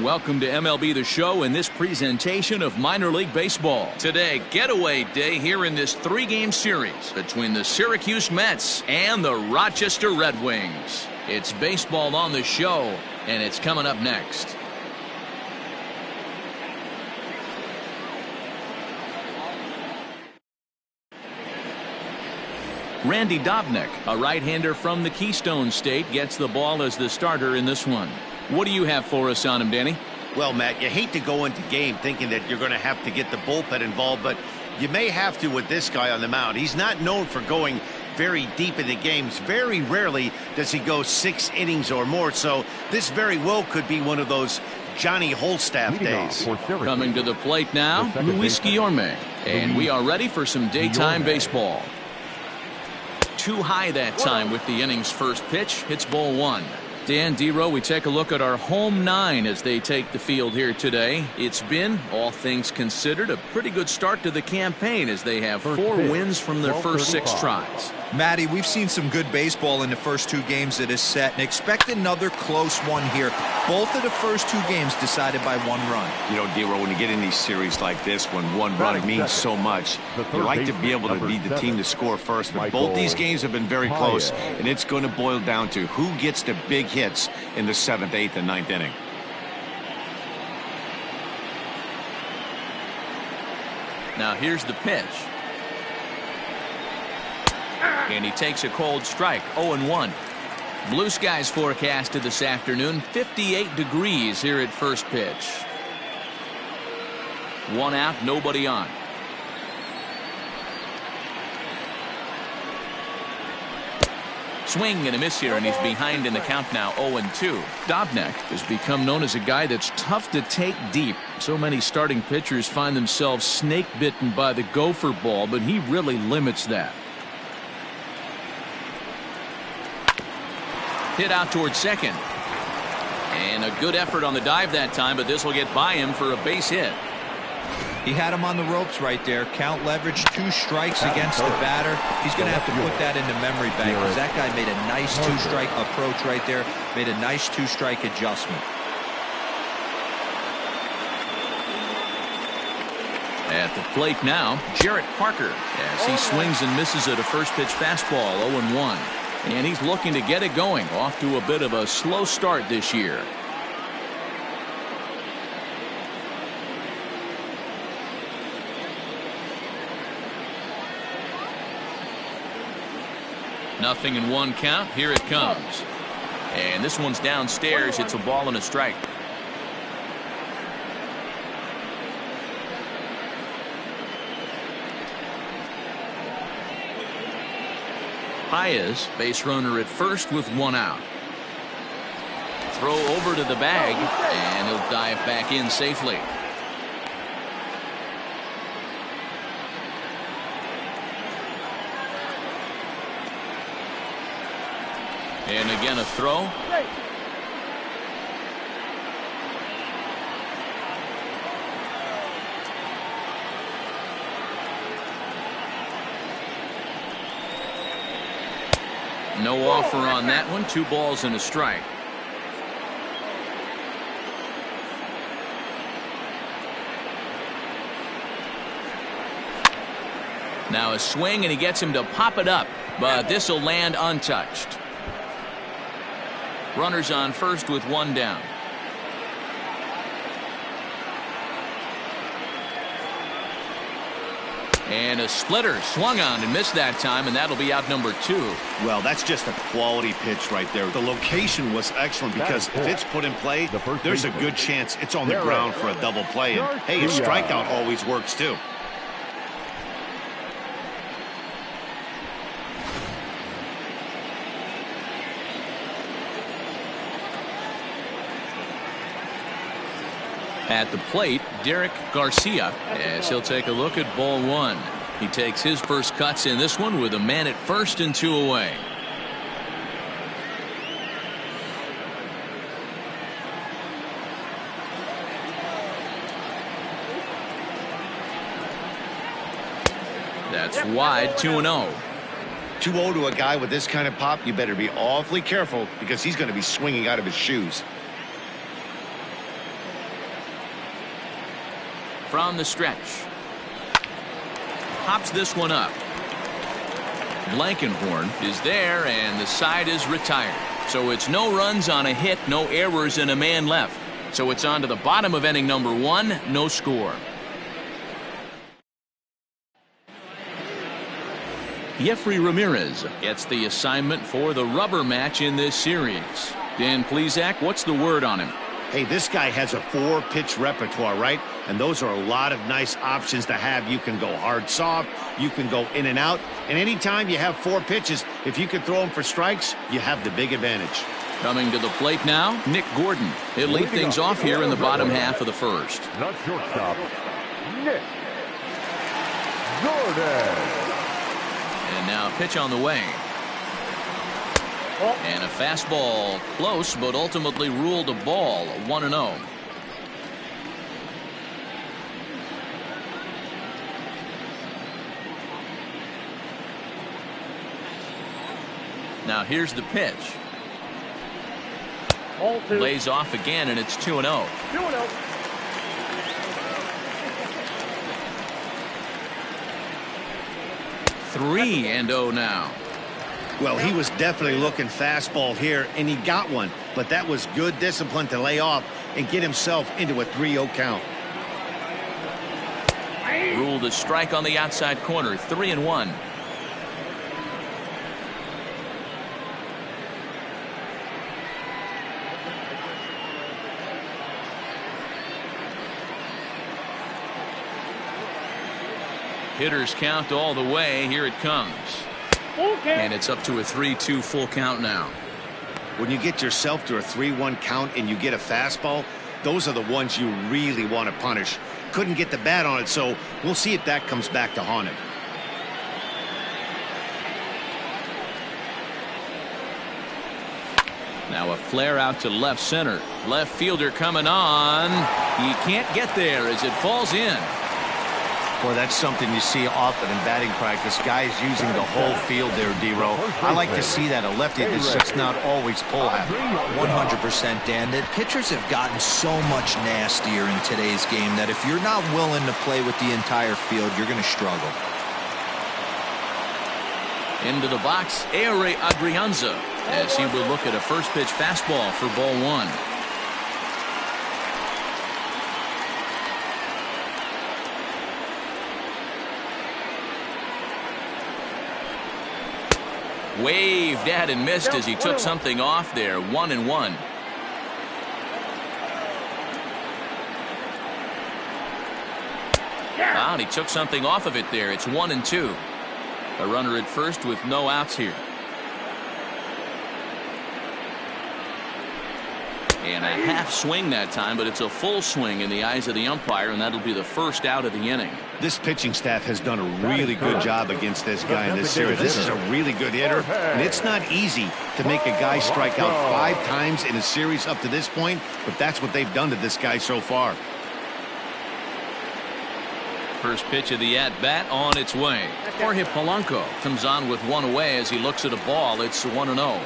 Welcome to MLB The Show in this presentation of minor league baseball. Today, getaway day here in this three-game series between the Syracuse Mets and the Rochester Red Wings. It's baseball on the show, and it's coming up next. Randy Dobnak, a right-hander from the Keystone State, gets the ball as the starter in this one. What do you have for us on him, Danny? Well, Matt, you hate to go into game thinking that you're going to have to get the bullpen involved, but you may have to with this guy on the mound. He's not known for going very deep into games. Very rarely does he go 6 innings or more, so this very well could be one of those Johnny Holstaff days. Coming to the plate now, Luis Guillorme, and we are ready for some daytime baseball. Too high that time with the inning's first pitch. Hits ball 1. Dan Dero, we take a look at our home 9 as they take the field here today. It's been, all things considered, a pretty good start to the campaign as they have 4 wins from their first 6 tries. Matty, we've seen some good baseball in the first 2 games of this set and expect another close one here. Both of the first 2 games decided by 1 run. You know, Dero, when you get in these series like this, when 1 run means so much, you like to be able to be the team to score first. But both these games have been very close, and it's going to boil down to who gets the big hits in the 7th, 8th, and 9th inning. Now here's the pitch. And he takes a cold strike, 0-1. Blue skies forecasted this afternoon, 58 degrees here at first pitch. 1 out, nobody on. Swing and a miss here, and he's behind in the count now, 0-2. Dobnak has become known as a guy that's tough to take deep. So many starting pitchers find themselves snake bitten by the gopher ball, but he really limits that. Hit out towards second. And a good effort on the dive that time, but this will get by him for a base hit. He had him on the ropes right there. Count leverage, 2 strikes against the batter. He's going to have to put that into memory bank because that guy made a nice 2-strike approach right there. Made a nice 2-strike adjustment. At the plate now, Jarrett Parker as he swings and misses at a first pitch fastball, 0-1. And he's looking to get it going, off to a bit of a slow start this year. Nothing in 1 count. Here it comes. And this one's downstairs. It's a ball and a strike. Paez, base runner at first with 1 out. Throw over to the bag, and he'll dive back in safely. And again a throw. No offer on that one. 2 balls and a strike. Now a swing, and he gets him to pop it up, but this will land untouched. Runners on first with 1 down. And a splitter swung on and missed that time, and that'll be out number 2. Well, that's just a quality pitch right there. The location was excellent because if it's put in play, there's a good chance it's on the ground for a double play. And hey, a strikeout always works too. At the plate, Derek Garcia, as he'll take a look at ball 1. He takes his first cuts in this one with a man at first and 2 away. That's wide, 2-0. 2-0 to a guy with this kind of pop, you better be awfully careful because he's going to be swinging out of his shoes. From the stretch. Pops this one up. Blankenhorn is there, and the side is retired. So it's no runs on a hit, no errors, and a man left. So it's on to the bottom of inning number 1, no score. Jeffrey Ramirez gets the assignment for the rubber match in this series. Dan Plesac, what's the word on him? Hey, this guy has a 4-pitch repertoire, right? And those are a lot of nice options to have. You can go hard, soft. You can go in and out. And anytime you have 4 pitches, if you can throw them for strikes, you have the big advantage. Coming to the plate now, Nick Gordon. He'll lead things off here in the bottom half of the first. Not shortstop, Nick Gordon. And now a pitch on the way. And a fastball close, but ultimately ruled a ball, 1-0. Now here's the pitch. Lays off again, and it's 2-0. 2-0. 3-0 now. Well, he was definitely looking fastball here, and he got one. But that was good discipline to lay off and get himself into a 3-0 count. Ruled a strike on the outside corner, 3-1. Hitters count all the way. Here it comes. And it's up to a 3-2 full count now. When you get yourself to a 3-1 count and you get a fastball, those are the ones you really want to punish. Couldn't get the bat on it, so we'll see if that comes back to haunt him. Now a flare out to left center. Left fielder coming on. He can't get there as it falls in. Boy, that's something you see often in batting practice. Guys using the whole field there, D-Row. I like to see that. A lefty that's just not always pull happy. 100%, Dan. The pitchers have gotten so much nastier in today's game that if you're not willing to play with the entire field, you're going to struggle. Into the box, Ehire Adrianza, as he will look at a first pitch fastball for ball 1. Waved at and missed as he took something off there. 1-1. Wow, and he took something off of it there. It's 1-2. A runner at first with no outs here. And a half swing that time, but it's a full swing in the eyes of the umpire, and that'll be the first out of the inning. This pitching staff has done a really good job against this guy in this series. This is a really good hitter, and it's not easy to make a guy strike out 5 times in a series up to this point, but that's what they've done to this guy so far. First pitch of the at-bat on its way. Jorge Polanco comes on with one away as he looks at a ball. It's 1-0.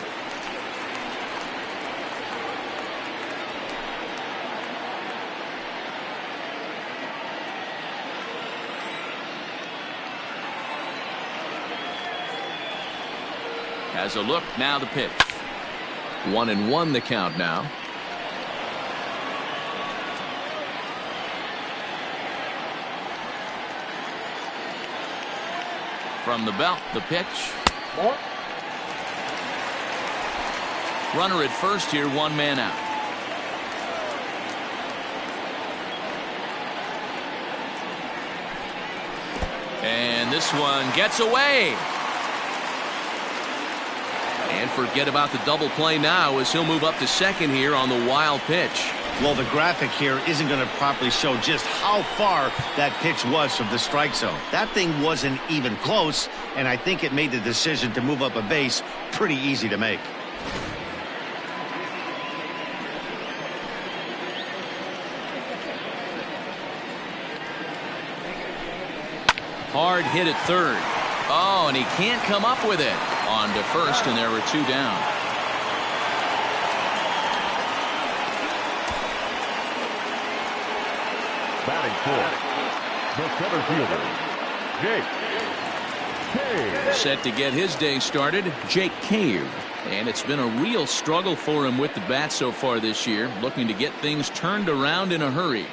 Has a look, now the pitch. 1-1 the count now. From the belt, the pitch. Runner at first here, 1 man out. And this one gets away. And forget about the double play now as he'll move up to second here on the wild pitch. Well, the graphic here isn't going to properly show just how far that pitch was from the strike zone. That thing wasn't even close, and I think it made the decision to move up a base pretty easy to make. Hard hit at third. Oh, and he can't come up with it. On to first, and there were 2 down. Batting fourth, the center fielder, Jake Cave. Set to get his day started, Jake Cave. And it's been a real struggle for him with the bat so far this year, looking to get things turned around in a hurry.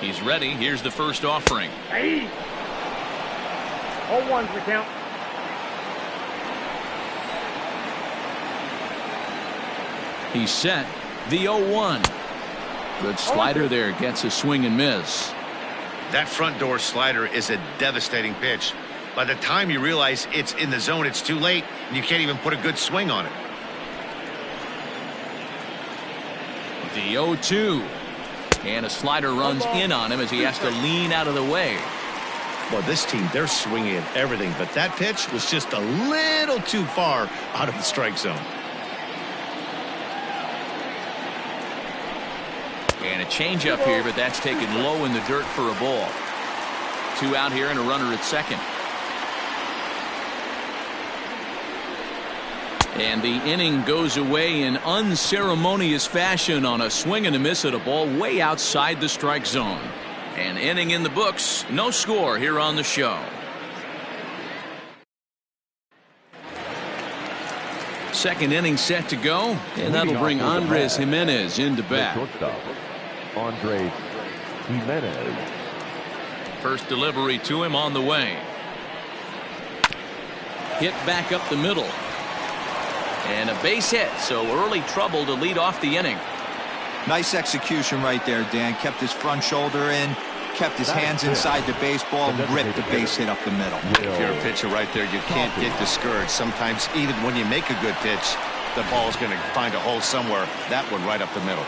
He's ready. Here's the first offering. Hey. 0-1's the count. He's set. The 0-1. Good slider there. Gets a swing and miss. That front door slider is a devastating pitch. By the time you realize it's in the zone, it's too late, and you can't even put a good swing on it. The 0-2. And a slider runs in on him as he has to lean out of the way. Well, this team, they're swinging at everything, but that pitch was just a little too far out of the strike zone. And a changeup here, but that's taken low in the dirt for a ball. 2 out here and a runner at second. And the inning goes away in unceremonious fashion on a swing and a miss at a ball way outside the strike zone. An inning in the books, no score here on the show. Second inning set to go, and that'll bring Andres Jimenez into bat. Shortstop, Andres Jimenez. First delivery to him on the way. Hit back up the middle. And a base hit, so early trouble to lead off the inning. Nice execution right there, Dan. Kept his front shoulder in, kept his hands inside the baseball, and ripped the base hit up the middle. If you're a pitcher right there, you can't get discouraged. Sometimes even when you make a good pitch, the ball's going to find a hole somewhere. That one right up the middle.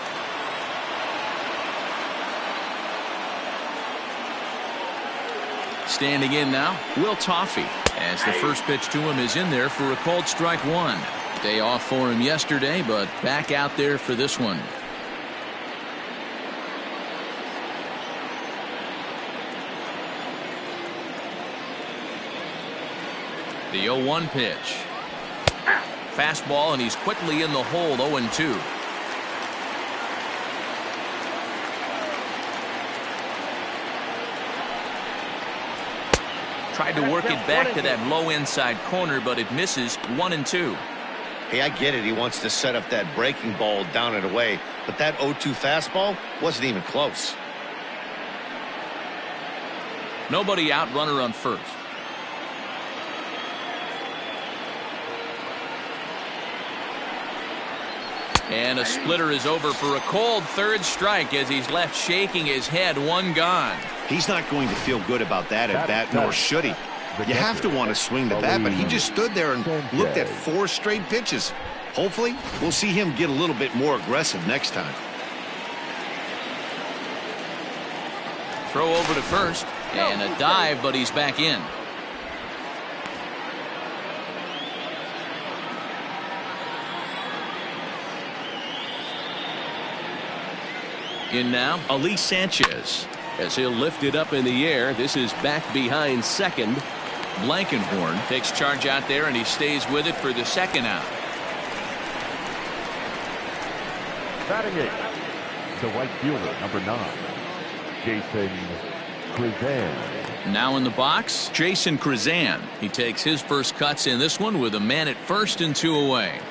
Standing in now, Will Toffey, as the first pitch to him is in there for a called strike one. Day off for him yesterday, but back out there for this one. The 0-1 pitch. Fastball, and he's quickly in the hole. 0-2. Tried to work it back to that low inside corner, but it misses. 1-2. Hey, I get it. He wants to set up that breaking ball down and away, but that 0-2 fastball wasn't even close. Nobody out, runner on first. And a splitter is over for a cold third strike as he's left shaking his head. 1 gone. He's not going to feel good about that at bat, nor should he. You have to want to swing the bat, but he just stood there and looked at 4 straight pitches. Hopefully, we'll see him get a little bit more aggressive next time. Throw over to first, and a dive, but he's back in. In now, Ali Sanchez, as he'll lift it up in the air. This is back behind second. Blankenhorn takes charge out there, and he stays with it for the second out. Batting 8, the right fielder, number 9, Jason Krizan. Now in the box, Jason Krizan. He takes his first cuts in this one with a man at first and 2 away.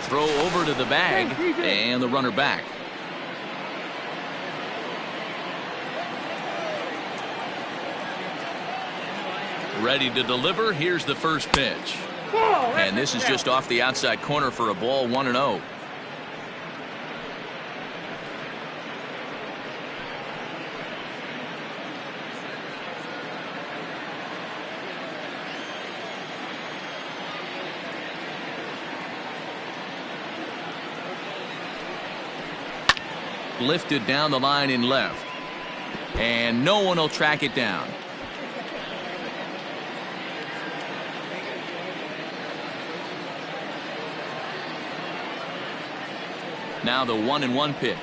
Throw over to the bag, and the runner back. Ready to deliver. Here's the first pitch. And this is just off the outside corner for a ball. 1-0. Lifted down the line in left, and no one will track it down. Now the 1-1 pitch,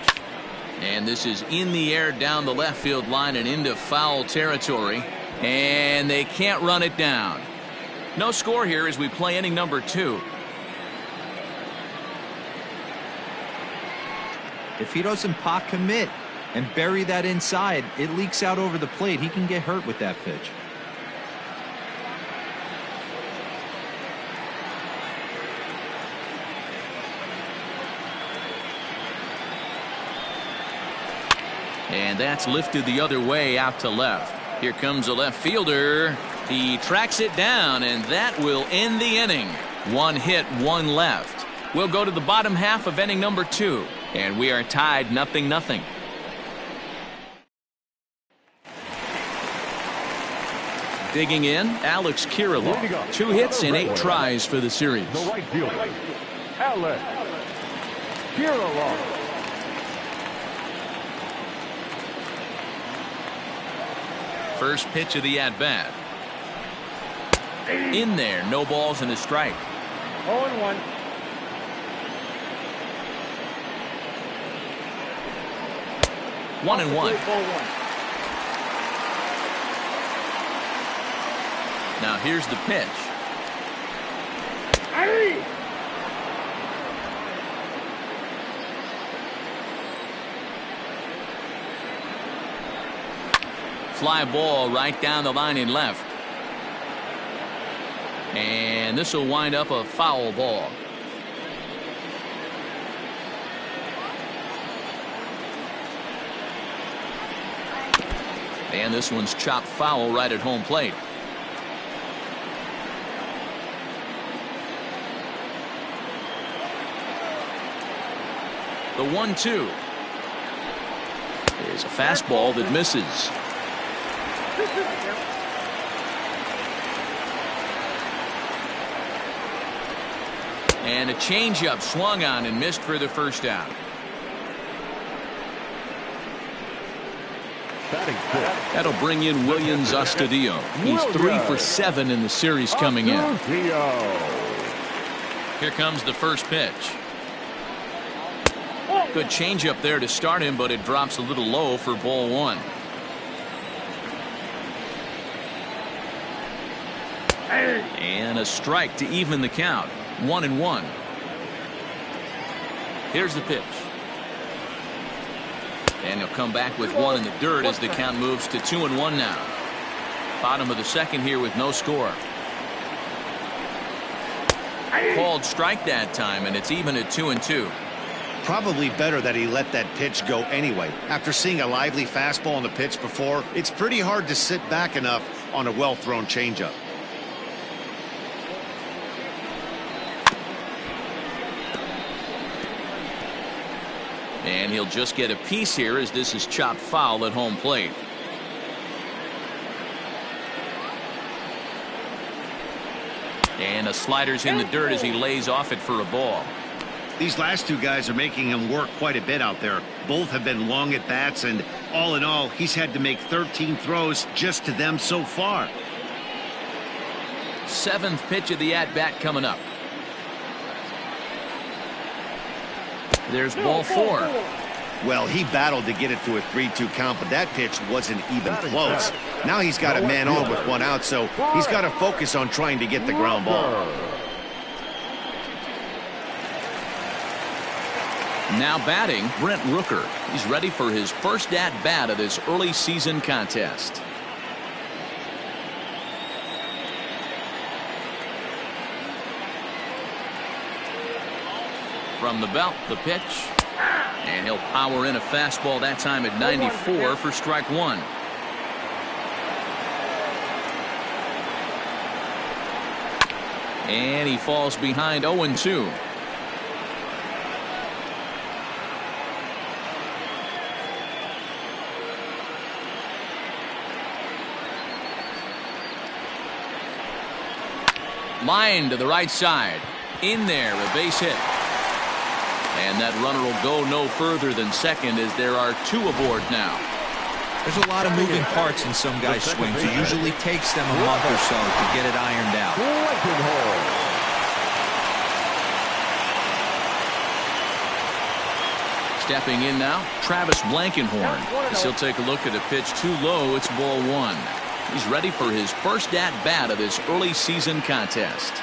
and this is in the air down the left field line and into foul territory, and they can't run it down. No score here as we play inning number 2. If he doesn't pot commit and bury that inside, it leaks out over the plate. He can get hurt with that pitch. And that's lifted the other way out to left. Here comes a left fielder. He tracks it down, and that will end the inning. 1 hit, 1 left. We'll go to the bottom half of inning number 2, and we are tied 0-0. Digging in, Alex Kirilloff. 2 hits and 8 tries for the series. The right fielder, Alex Kirilloff. First pitch of the at-bat. In there, no balls and a strike. 0-1. One and one. Now here's the pitch. Fly ball right down the line in left. And this will wind up a foul ball. And this one's chopped foul right at home plate. The 1-2 is a fastball that misses. And a changeup swung on and missed for the first out. That'll bring in Williams Astudillo. He's 3 for 7 in the series coming in. Here comes the first pitch. Good changeup there to start him, but it drops a little low for ball 1. And a strike to even the count. 1-1. Here's the pitch. And he'll come back with 1 in the dirt as the count moves to 2-1 now. Bottom of the second here with no score. Called strike that time, and it's even at 2-2. Probably better that he let that pitch go anyway. After seeing a lively fastball on the pitch before, it's pretty hard to sit back enough on a well-thrown changeup. And he'll just get a piece here as this is chopped foul at home plate. And a slider's in the dirt as he lays off it for a ball. These last 2 guys are making him work quite a bit out there. Both have been long at bats, and all in all, he's had to make 13 throws just to them so far. 7th pitch of the at-bat coming up. There's ball 4. Well, he battled to get it to a 3-2 count, but that pitch wasn't even close. Now he's got a man on with 1 out, so he's got to focus on trying to get the ground ball. Now batting, Brent Rooker. He's ready for his first at-bat of this early season contest. From the belt, the pitch. And he'll power in a fastball that time at 94 for strike 1. And he falls behind 0-2. Line to the right side. In there, a base hit. And that runner will go no further than second as there are 2 aboard now. There's a lot of moving parts in some guys' swings. It usually takes them a month or so to get it ironed out. Stepping in now, Travis Blankenhorn. As he'll take a look at a pitch too low, it's ball 1. He's ready for his first at-bat of this early season contest.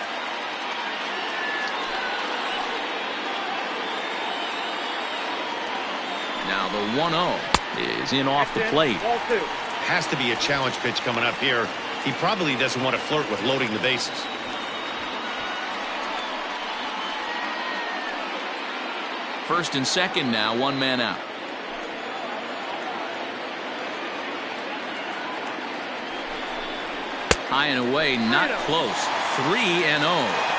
The 1-0 is in off the plate. Ball 2. Has to be a challenge pitch coming up here. He probably doesn't want to flirt with loading the bases. First and second now, one man out. High and away, not close. 3-0.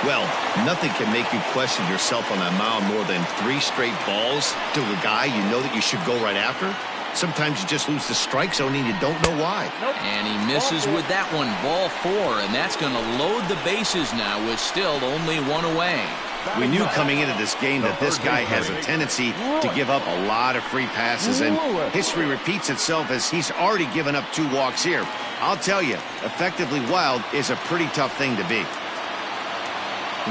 Well, nothing can make you question yourself on that mound more than 3 straight balls to a guy you know that you should go right after. Sometimes you just lose the strike zone and you don't know why. And he misses with that one. Ball 4, and that's going to load the bases now with still only one away. We knew coming into this game that this guy has a tendency to give up a lot of free passes, and history repeats itself as he's already given up 2 walks here. I'll tell you, effectively wild is a pretty tough thing to be.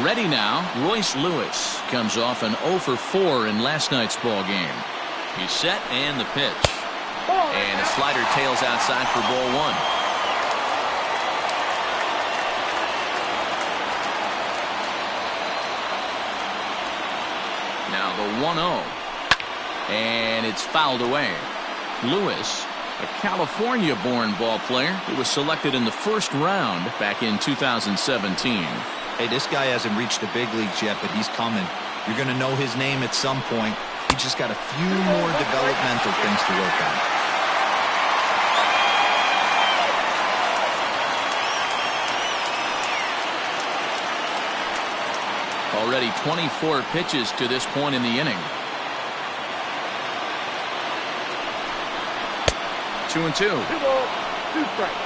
Ready now, Royce Lewis comes off an 0 for 4 in last night's ball game. He's set and the pitch. And a slider tails outside for ball 1. Now the 1-0. And it's fouled away. Lewis, a California-born ball player who was selected in the first round back in 2017. Hey, this guy hasn't reached the big leagues yet, but he's coming. You're going to know his name at some point. He just got a few more developmental things to work on. Already 24 pitches to this point in the inning. 2-2. 2 balls, 2 strikes.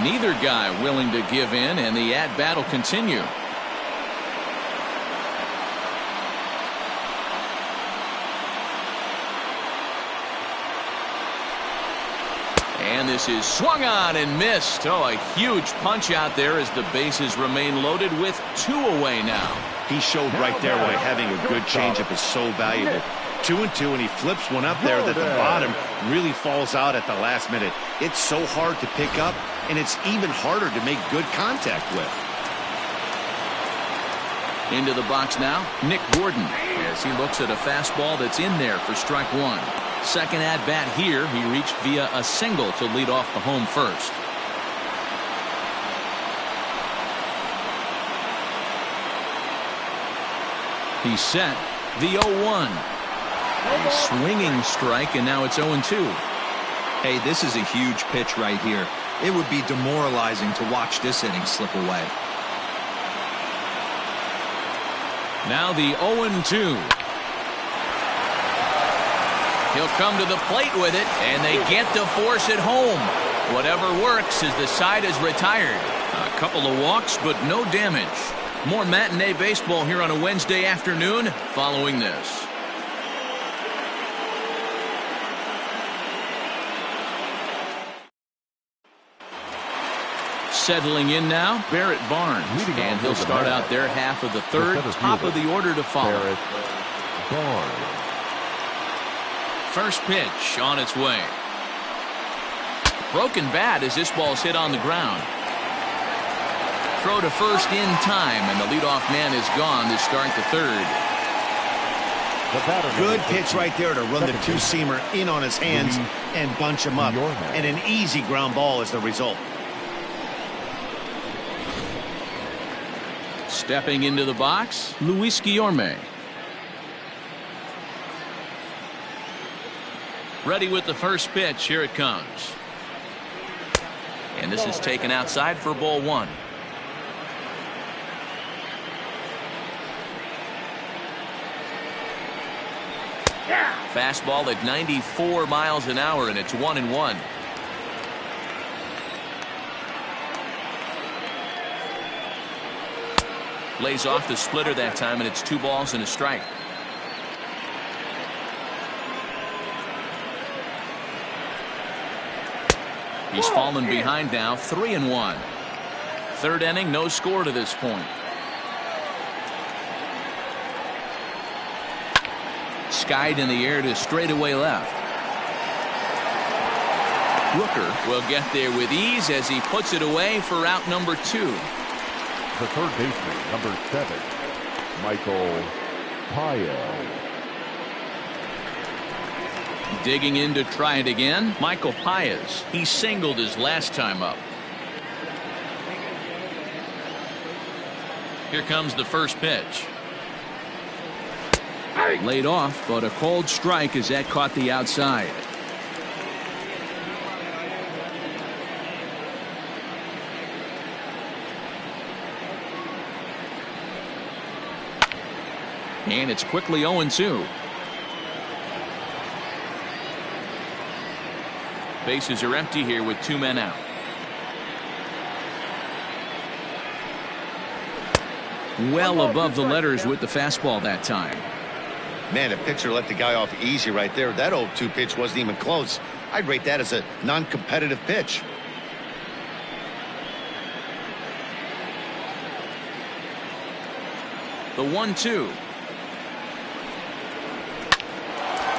Neither guy willing to give in, and the at-bat will continue. And this is swung on and missed. Oh, a huge punch out there as the bases remain loaded with 2 away now. He showed right there why having a good changeup is so valuable. 2-2, and he flips one up there that the bottom really falls out at the last minute. It's so hard to pick up, and it's even harder to make good contact with. Into the box now, Nick Gordon, as he looks at a fastball that's in there for strike 1. Second at bat here, he reached via a single to lead off the home first. He's set. The 0-1. A swinging strike, and now it's 0-2. Hey, this is a huge pitch right here. It would be demoralizing to watch this inning slip away. Now the 0-2. He'll come to the plate with it, and they get the force at home. Whatever works as the side is retired. A couple of walks, but no damage. More matinee baseball here on a Wednesday afternoon following this. Settling in now, Barrett Barnes, and he'll start out their half of the third, top of the order to follow. First pitch on its way. Broken bat as this ball's hit on the ground. Throw to first in time, and the leadoff man is gone to start the third. Good pitch right there to run the 2-seamer in on his hands and bunch him up. And an easy ground ball is the result. Stepping into the box, Luis Guillorme. Ready with the first pitch. Here it comes. And this is taken outside for ball 1. Fastball at 94 miles an hour, and it's 1-1. Lays off the splitter that time, and it's 2 balls and a strike. He's fallen behind now, 3-1. Third inning, no score to this point. Skied in the air to straightaway left. Rooker will get there with ease as he puts it away for out number 2. the third baseman, number 7, Michael Paez. Digging in to try it again, Michael Paez. He singled his last time up. Here comes the first pitch. Laid off, but a called strike as that caught the outside. And it's quickly 0-2. Bases are empty here with 2 men out. Well above the letters with the fastball that time. Man, the pitcher let the guy off easy right there. That 0-2 pitch wasn't even close. I'd rate that as a non-competitive pitch. The 1-2.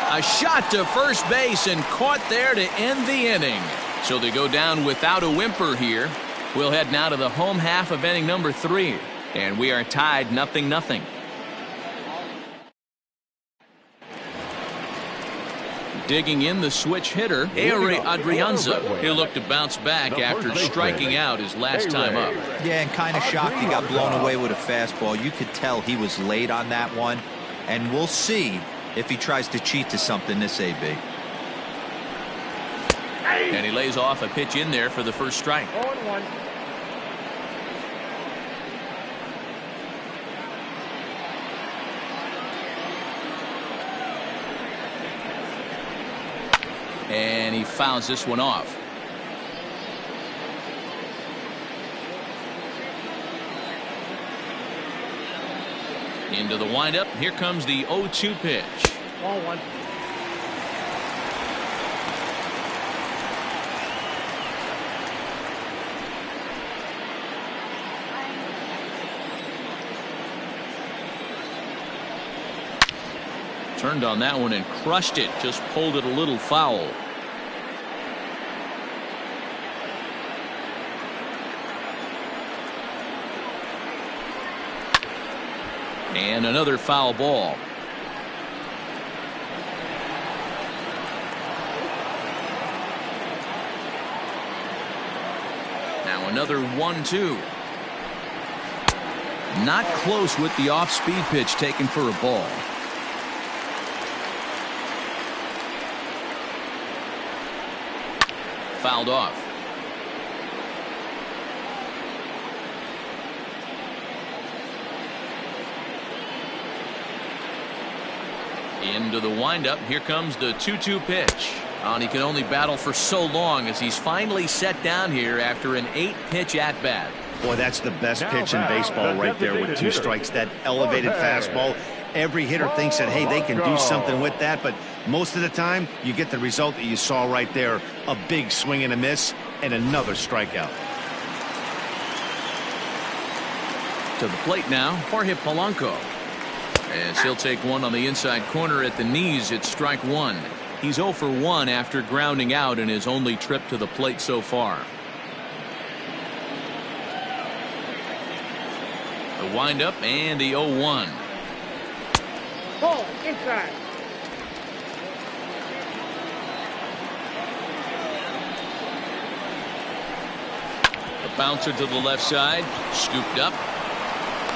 A shot to first base and caught there to end the inning. So they go down without a whimper here. We'll head now to the home half of inning number 3. And we are tied 0-0. Digging in the switch hitter, Ehire Adrianza. He'll look to bounce back after striking out his last time up. Yeah, and kind of shocked he got blown away with a fastball. You could tell he was late on that one. And we'll see if he tries to cheat to something this AB. And he lays off a pitch in there for the first strike. 0-1. And he fouls this one off. Into the windup. Here comes the 0-2 pitch. 1-1. Turned on that one and crushed it. Just pulled it a little foul. And another foul ball. Now another 1-2. Not close with the off-speed pitch taken for a ball. Fouled off. Into the windup. Here comes the 2-2 pitch. And he can only battle for so long as he's finally set down here after an 8-pitch at-bat. Boy, that's the best pitch in baseball right there with 2 strikes. That elevated fastball. Every hitter thinks that, hey, they can do something with that, but most of the time you get the result that you saw right there. A big swing and a miss and another strikeout. To the plate now, Jorge Polanco. As he'll take one on the inside corner at the knees. It's strike 1. He's 0 for 1 after grounding out in his only trip to the plate so far. The windup and the 0-1. Ball inside. The bouncer to the left side, scooped up,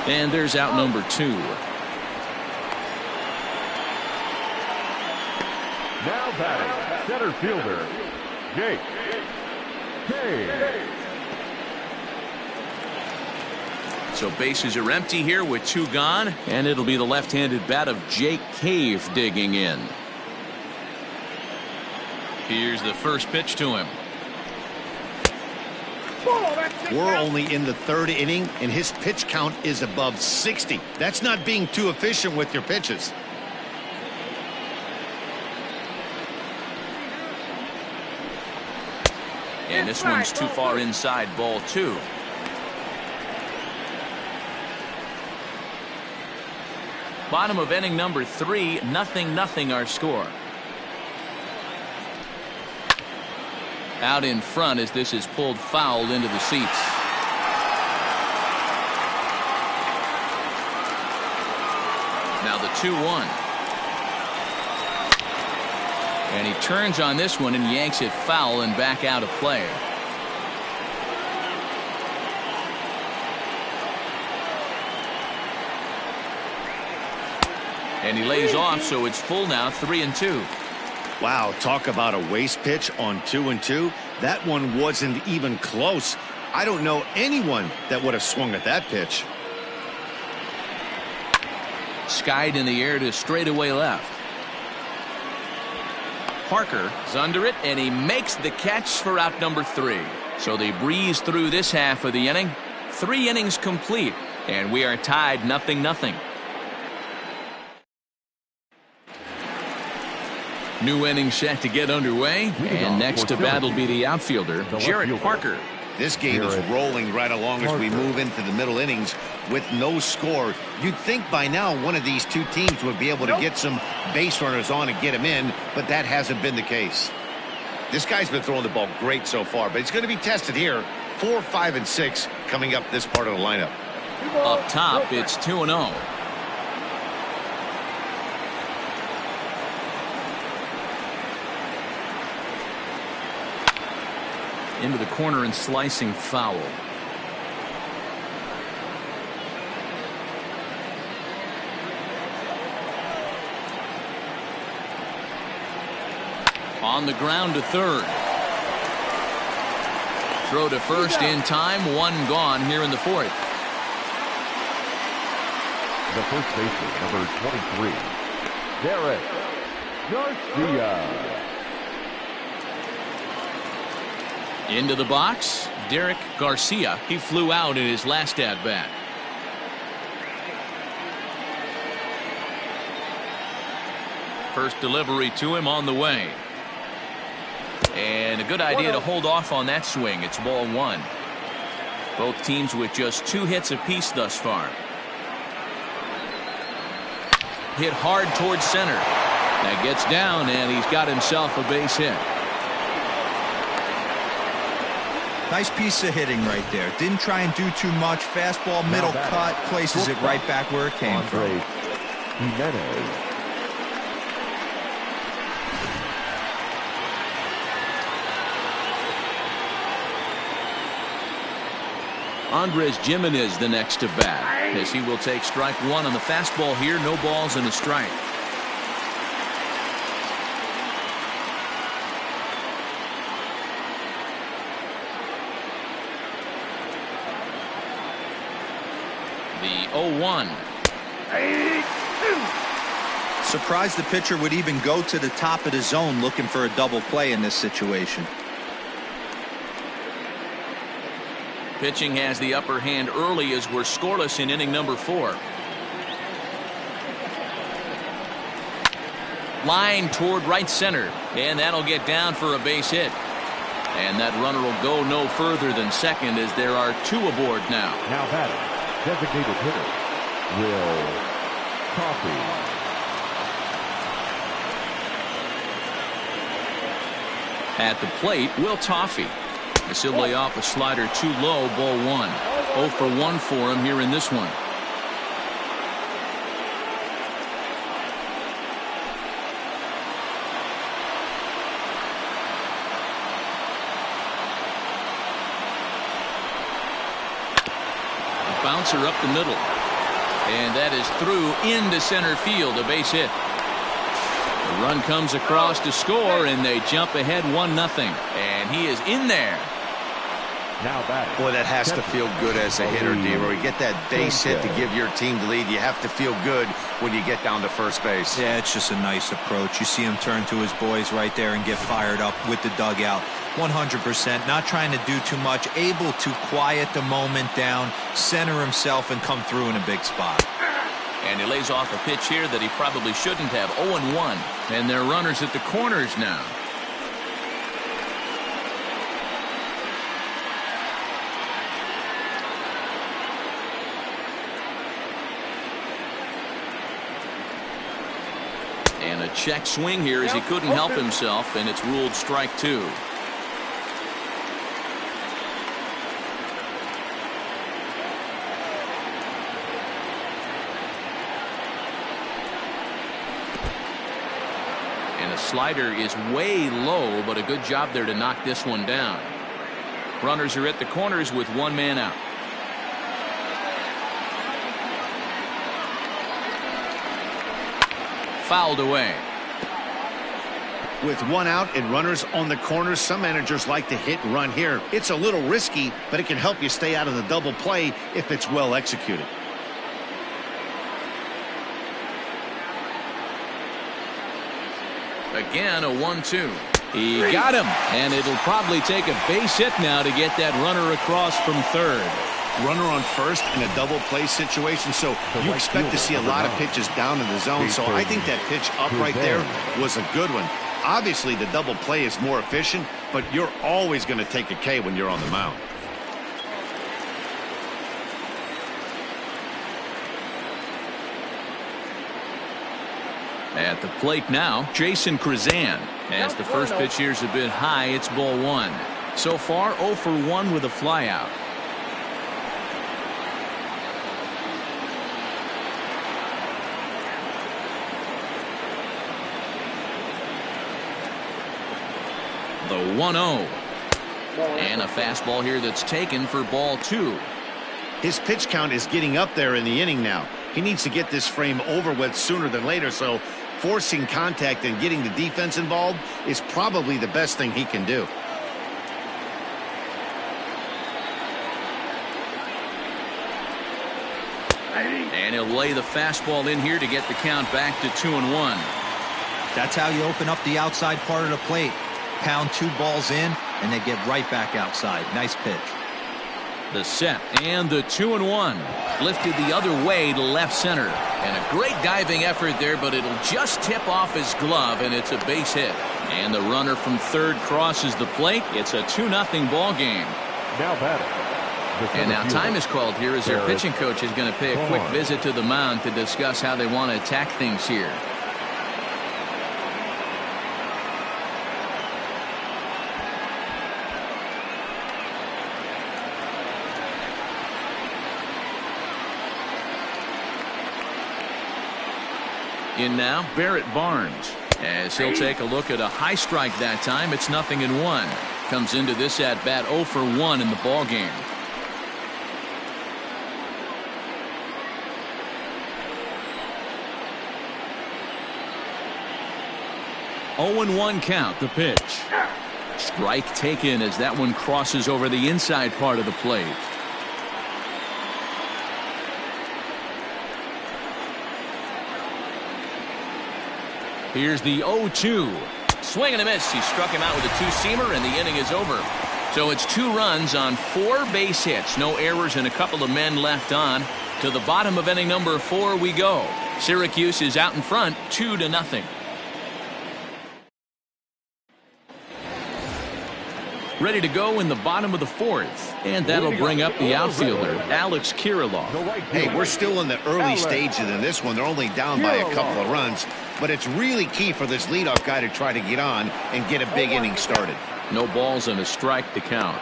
and there's out number 2. Now batting, center fielder, Jake Cave. So bases are empty here with 2 gone, and it'll be the left-handed bat of Jake Cave digging in. Here's the first pitch to him. We're only in the 3rd inning, and his pitch count is above 60. That's not being too efficient with your pitches. And this one's too far inside, ball 2. Bottom of inning number 3, 0-0 our score. Out in front as this is pulled foul into the seats. 2-1. And he turns on this one and yanks it foul and back out of play. And he lays off, so it's full now, 3-2. Wow, talk about a waste pitch on 2-2. That one wasn't even close. I don't know anyone that would have swung at that pitch. Skied in the air to straightaway left. Parker is under it, and he makes the catch for out number 3. So they breeze through this half of the inning. 3 innings complete, and we are tied 0-0. New inning set to get underway, and next to bat will be the outfielder, Jarrett Parker. This game is rolling right along as we move into the middle innings with no score. You'd think by now one of these two teams would be able to get some base runners on and get them in, but that hasn't been the case. This guy's been throwing the ball great so far, but it's going to be tested here. 4, 5, and 6 coming up this part of the lineup. Up top, it's 2-0. Into the corner and slicing foul. On the ground to third. Throw to first in time. 1 gone here in the 4th. The first baseman, number 23, Derek Garcia. Into the box, Derek Garcia. He flew out in his last at-bat. First delivery to him on the way. And a good idea to hold off on that swing. It's ball 1. Both teams with just 2 hits apiece thus far. Hit hard towards center. That gets down, and he's got himself a base hit. Nice piece of hitting right there. Didn't try and do too much. Fastball, middle cut, places it right back where it came from. Jimenez. Andres Gimenez the next to bat, as he will take strike 1 on the fastball here. No balls and a strike. The 0-1. Surprised the pitcher would even go to the top of the zone looking for a double play in this situation. Pitching has the upper hand early as we're scoreless in inning number 4. Line toward right center, and that'll get down for a base hit. And that runner will go no further than second as there are 2 aboard now. Now batting, designated hitter, Will Coffey. At the plate, Will Toffey. As he'll lay off a slider too low, ball 1. 0 for 1 for him here in this one. A bouncer up the middle. And that is through into center field, a base hit. The run comes across to score, and they jump ahead 1-0. And he is in there. Now back. Boy, that has to feel good as a hitter, D-Roy. You get that base hit to give your team the lead. You have to feel good when you get down to first base. Yeah, it's just a nice approach. You see him turn to his boys right there and get fired up with the dugout. 100%, not trying to do too much, able to quiet the moment down, center himself, and come through in a big spot. And he lays off a pitch here that he probably shouldn't have. 0-1. And they're runners at the corners now. And a check swing here as he couldn't help himself, and it's ruled strike 2. And the slider is way low, but a good job there to knock this one down. Runners are at the corners with one man out. Fouled away. With one out and runners on the corners, some managers like to hit and run here. It's a little risky, but it can help you stay out of the double play if it's well executed. Again, a 1-2. He got him, and it'll probably take a base hit now to get that runner across from third. Runner on first in a double play situation, so you expect to see a lot of pitches down in the zone. So I think that pitch up right there was a good one. Obviously, the double play is more efficient, but you're always going to take a K when you're on the mound. At the plate now, Jason Krizan. As the first pitch here's a bit high, it's ball one. So far, 0 for 1 with a flyout. The 1-0. And a fastball here that's taken for ball two. His pitch count is getting up there in the inning now. He needs to get this frame over with sooner than later, so forcing contact and getting the defense involved is probably the best thing he can do. And he'll lay the fastball in here to get the count back to 2-1. That's how you open up the outside part of the plate. Pound 2 balls in, and they get right back outside. Nice pitch. The set and the 2-1. Lifted the other way to left center. And a great diving effort there, but it'll just tip off his glove, and it's a base hit. And the runner from third crosses the plate. It's a 2-0 ball game. Now batting. And now time is called here as their pitching coach is going to pay a quick visit to the mound to discuss how they want to attack things here. In now, Barrett Barnes. As he'll take a look at a high strike that time, it's 0-1. Comes into this at bat 0 for 1 in the ball game. 0-1 count, the pitch. Strike taken as that one crosses over the inside part of the plate. Here's the 0-2. Swing and a miss. He struck him out with a two-seamer, and the inning is over. So it's 2 runs on 4 base hits. No errors and a couple of men left on. To the bottom of inning number 4 we go. Syracuse is out in front, 2-0. Ready to go in the bottom of the 4th. And that'll bring up the outfielder, Alex Kirilloff. Hey, we're still in the early stages in this one. They're only down by a couple of runs. But it's really key for this leadoff guy to try to get on and get a big inning started. No balls and a strike to count.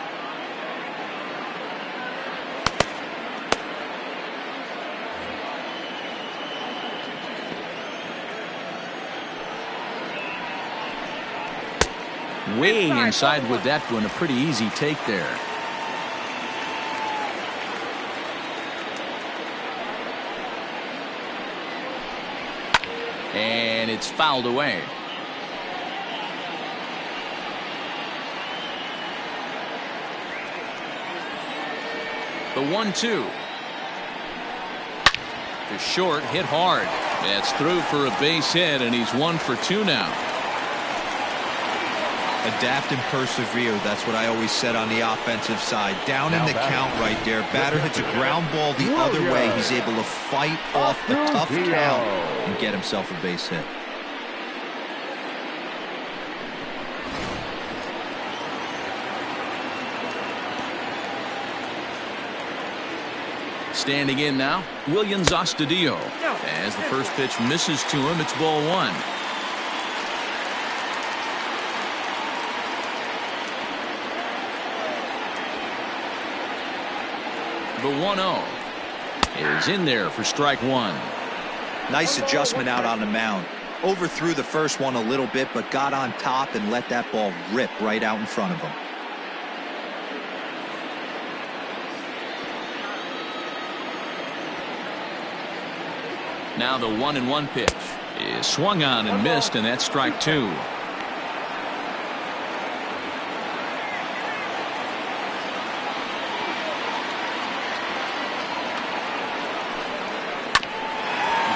Way inside with that one. A pretty easy take there. And it's fouled away. The 1-2. To short, hit hard. That's through for a base hit, and he's 1 for 2 now. Adapt and persevere. That's what I always said on the offensive side. Down in the count right there. Batter hits a ground ball the other way. He's able to fight off the tough count and get himself a base hit. Standing in now, Willians Astudillo. As the first pitch misses to him, it's ball 1. The 1-0 is in there for strike 1. Nice adjustment out on the mound. Overthrew the first one a little bit, but got on top and let that ball rip right out in front of him. Now the 1-1 pitch is swung on and missed, and that's strike 2.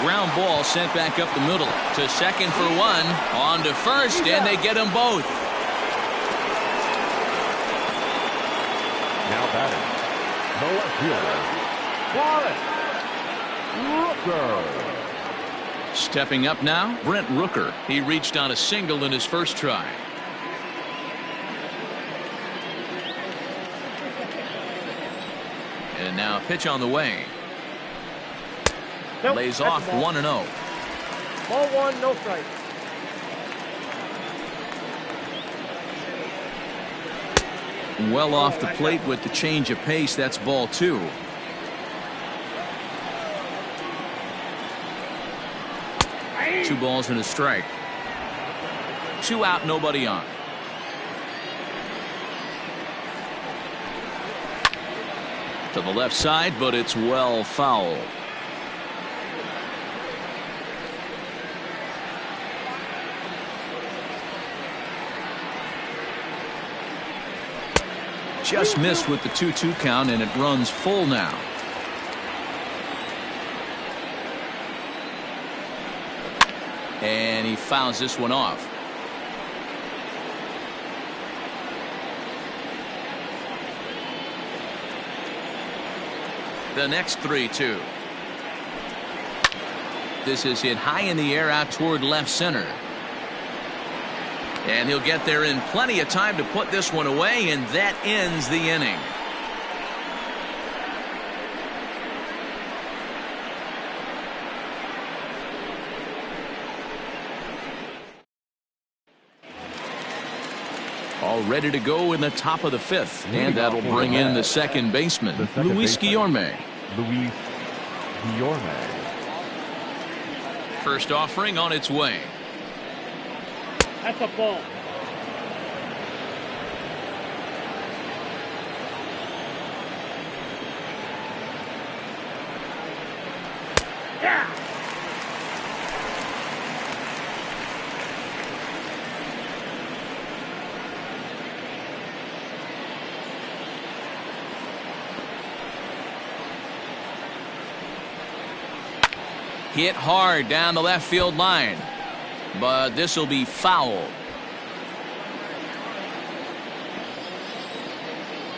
Ground ball sent back up the middle to second for 1, on to first, and they get them both. Now batting, the left fielder, Wallace Rooker. Stepping up now, Brent Rooker. He reached on a single in his first try. And now a pitch on the way. Nope, Lays that's off a ball. 1-0. Ball 1, no strike. Well off the plate with the change of pace. That's ball 2. Two balls and a strike. 2 out, nobody on. To the left side, but it's well foul. Just missed with the 2-2 count, and it runs full now. And he fouls this one off. The next 3-2. This is hit high in the air out toward left center. And he'll get there in plenty of time to put this one away, and that ends the inning. All ready to go in the top of the 5th, and that'll bring in the second baseman, Luis Guillorme. Luis Guillorme. First offering on its way. That's a ball. Yeah. Hit hard down the left field line, but this will be foul.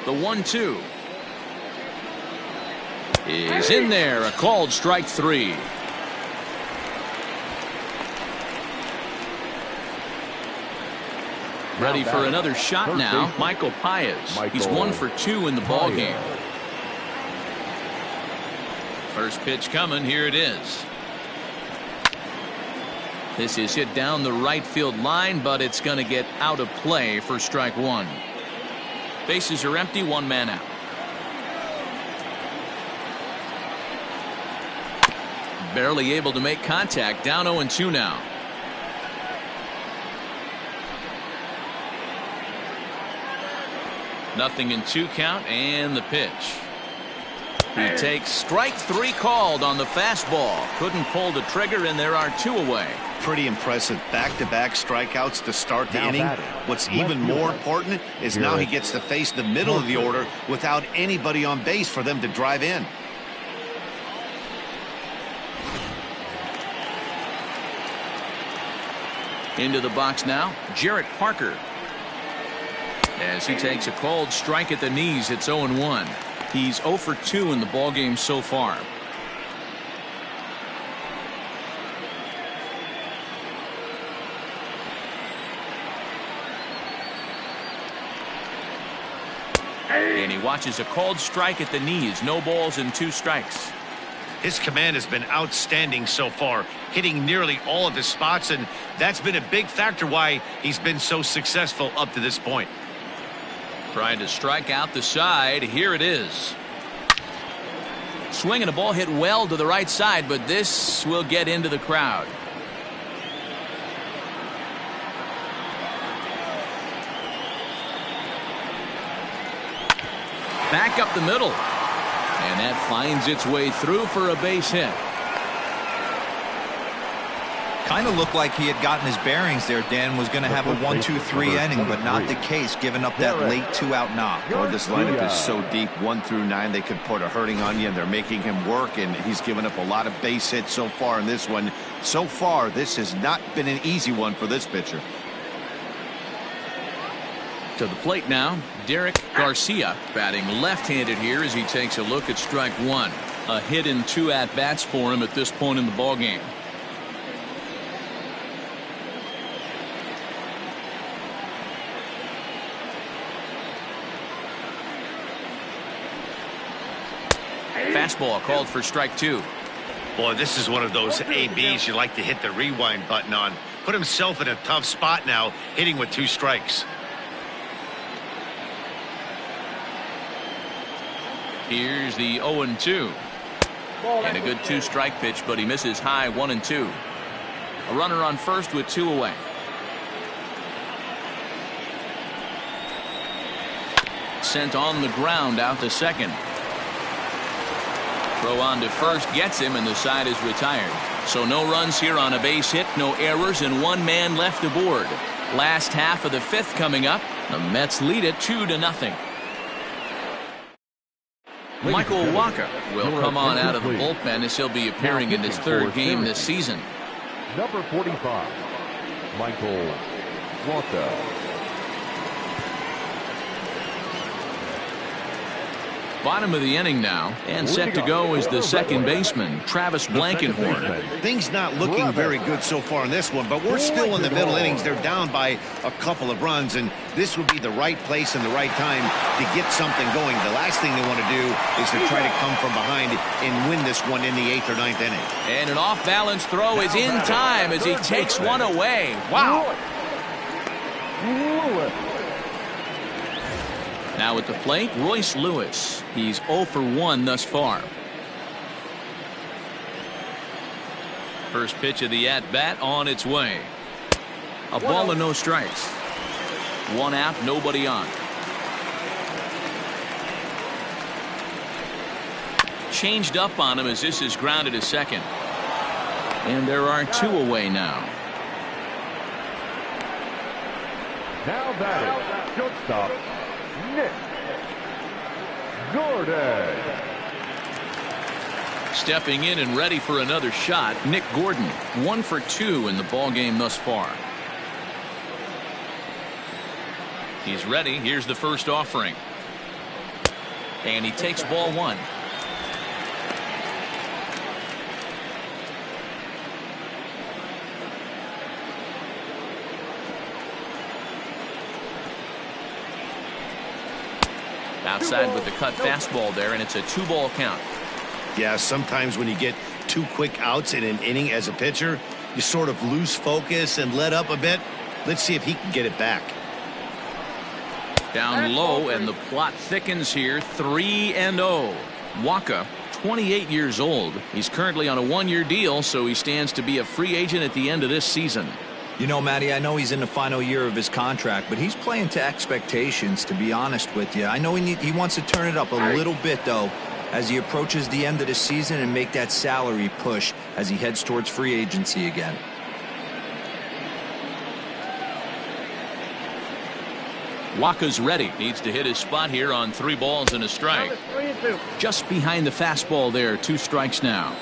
The 1-2 is in there, a called strike 3. Ready for another shot now, Michael Paez. He's 1 for 2 in the ball game. First pitch coming, here it is. This is hit down the right field line, but it's going to get out of play for strike 1. Bases are empty, 1 man out. Barely able to make contact, down 0-2 now. Nothing in 2 count, and the pitch. He takes strike 3 called on the fastball. Couldn't pull the trigger, and there are 2 away. Pretty impressive back-to-back strikeouts to start the inning. What's even more important is now he gets to face the middle of the order without anybody on base for them to drive in. Into the box now, Jarrett Parker. As he takes a called strike at the knees, it's 0-1. He's 0 for 2 in the ballgame so far. And he watches a called strike at the knees. No balls and 2 strikes. His command has been outstanding so far, hitting nearly all of his spots, and that's been a big factor why he's been so successful up to this point. Trying to strike out the side. Here it is. Swing and a ball hit well to the right side, but this will get into the crowd. back up the middle. And that finds its way through for a base hit. Kind of looked like he had gotten his bearings there. Dan was going to have a 1-2-3 inning, but not the case, giving up that late 2-out knock. Oh, this lineup is so deep, 1 through 9. They could put a hurting on you, and they're making him work, and he's given up a lot of base hits so far in this one. So far, this has not been an easy one for this pitcher. To the plate now, Derek Garcia, batting left-handed here as he takes a look at strike one. A hit in 2 at-bats for him at this point in the ballgame. Fastball called for strike 2. Boy, this is one of those ABs you like to hit the rewind button on. Put himself in a tough spot now, hitting with 2 strikes. Here's the 0-2. And a good 2-strike pitch, but he misses high 1-2. A runner on first with 2 away. Sent on the ground out to second. Throw on to first gets him, and the side is retired. So no runs here on a base hit, no errors, and 1 man left aboard. Last half of the 5th coming up. The Mets lead it 2-0. Michael Wacha will come on out of the bullpen as he'll be appearing in his 3rd game this season. Number 45, Michael Wacha. Bottom of the inning now, and set to go is the second baseman, Travis Blankenhorn. Things not looking very good so far in this one, but we're still in the middle innings. They're down by a couple of runs, and this would be the right place and the right time to get something going. The last thing they want to do is to try to come from behind and win this one in the 8th or 9th inning. And an off-balance throw is in time as he takes one away. Wow. Now at the plate, Royce Lewis. He's 0 for 1 thus far. First pitch of the at-bat on its way. A ball and no strikes. 1 out, nobody on. Changed up on him as this is grounded to second. And there are 2 away now. Now batting, shortstop, Nick Gordon. Stepping in and ready for another shot, Nick Gordon. 1 for 2 in the ballgame thus far. He's ready. Here's the first offering. And he takes ball 1. Outside with the cut fastball there, and it's a 2-ball count. Yeah, sometimes when you get 2 quick outs in an inning as a pitcher, you sort of lose focus and let up a bit. Let's see if he can get it back. Down low, and the plot thickens here. 3-0. Wacha, 28 years old. He's currently on a 1-year deal, so he stands to be a free agent at the end of this season. You know, Matty, I know he's in the final year of his contract, but he's playing to expectations, to be honest with you. I know he wants to turn it up a little bit, though, as he approaches the end of the season and make that salary push as he heads towards free agency again. Wacha's ready. Needs to hit his spot here on 3 balls and a strike. Just behind the fastball there. 2 strikes now.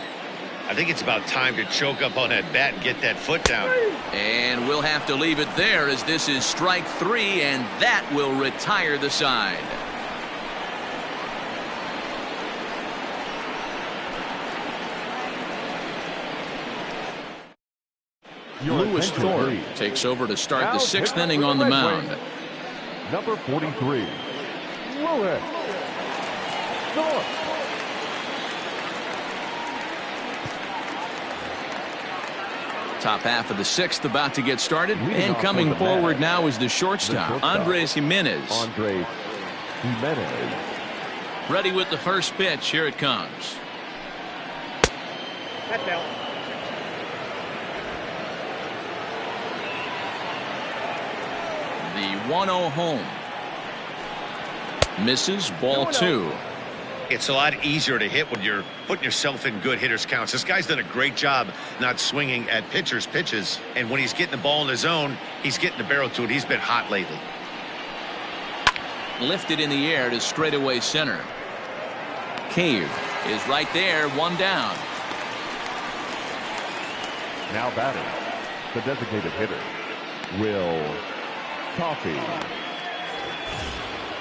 I think it's about time to choke up on that bat and get that foot down. And we'll have to leave it there as this is strike 3, and that will retire the side. Lewis Thorpe takes over to start the 6th inning on the mound. Number 43, Lewis Thorpe. Top half of the 6th about to get started, and coming forward now is the shortstop, Andres Gimenez. Andres Gimenez. Ready with the first pitch. Here it comes. That's out. The 1-0 home. Misses, ball 2. It's a lot easier to hit when you're putting yourself in good hitters counts. This guy's done a great job not swinging at pitchers' pitches. And when he's getting the ball in his zone, he's getting the barrel to it. He's been hot lately. Lifted in the air to straightaway center. Cave is right there, 1 down. Now batting, the designated hitter, Will Toffey.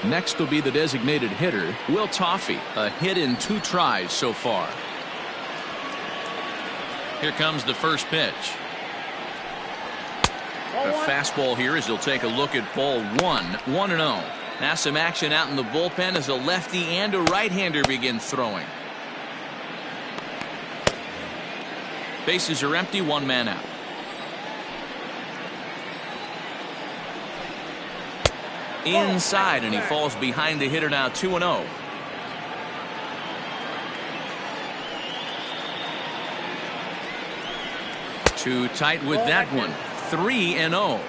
Next will be the designated hitter, Will Toffey. A hit in 2 tries so far. Here comes the first pitch. A fastball here as he'll take a look at ball 1. 1-0. Now some action out in the bullpen as a lefty and a right-hander begin throwing. Bases are empty, 1 man out. Inside, and he falls behind the hitter now. 2-0. Too tight with that one. 3-0.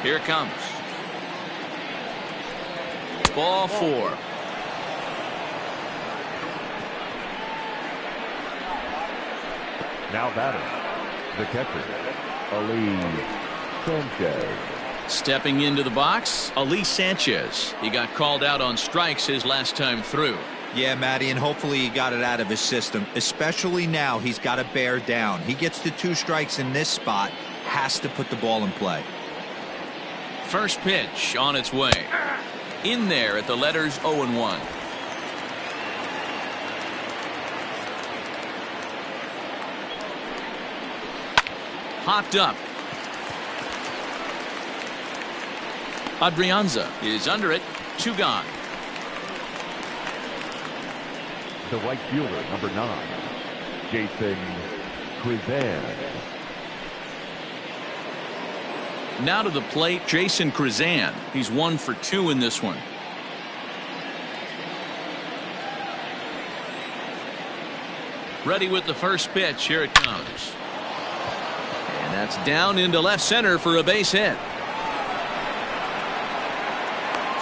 Here it comes. Ball 4. Now batting, the catcher, Ali Sanchez. Stepping into the box, Ali Sanchez. He got called out on strikes his last time through. Yeah, Matty, and hopefully he got it out of his system. Especially now, he's got to bear down. He gets the 2 strikes in this spot, has to put the ball in play. First pitch on its way. In there at the letters 0-1. Hopped up. Adrianza is under it. 2 gone. The right fielder, number 9, Jason Krizan. Now to the plate, Jason Krizan. He's 1 for 2 in this one. Ready with the first pitch. Here it comes. And that's down into left center for a base hit.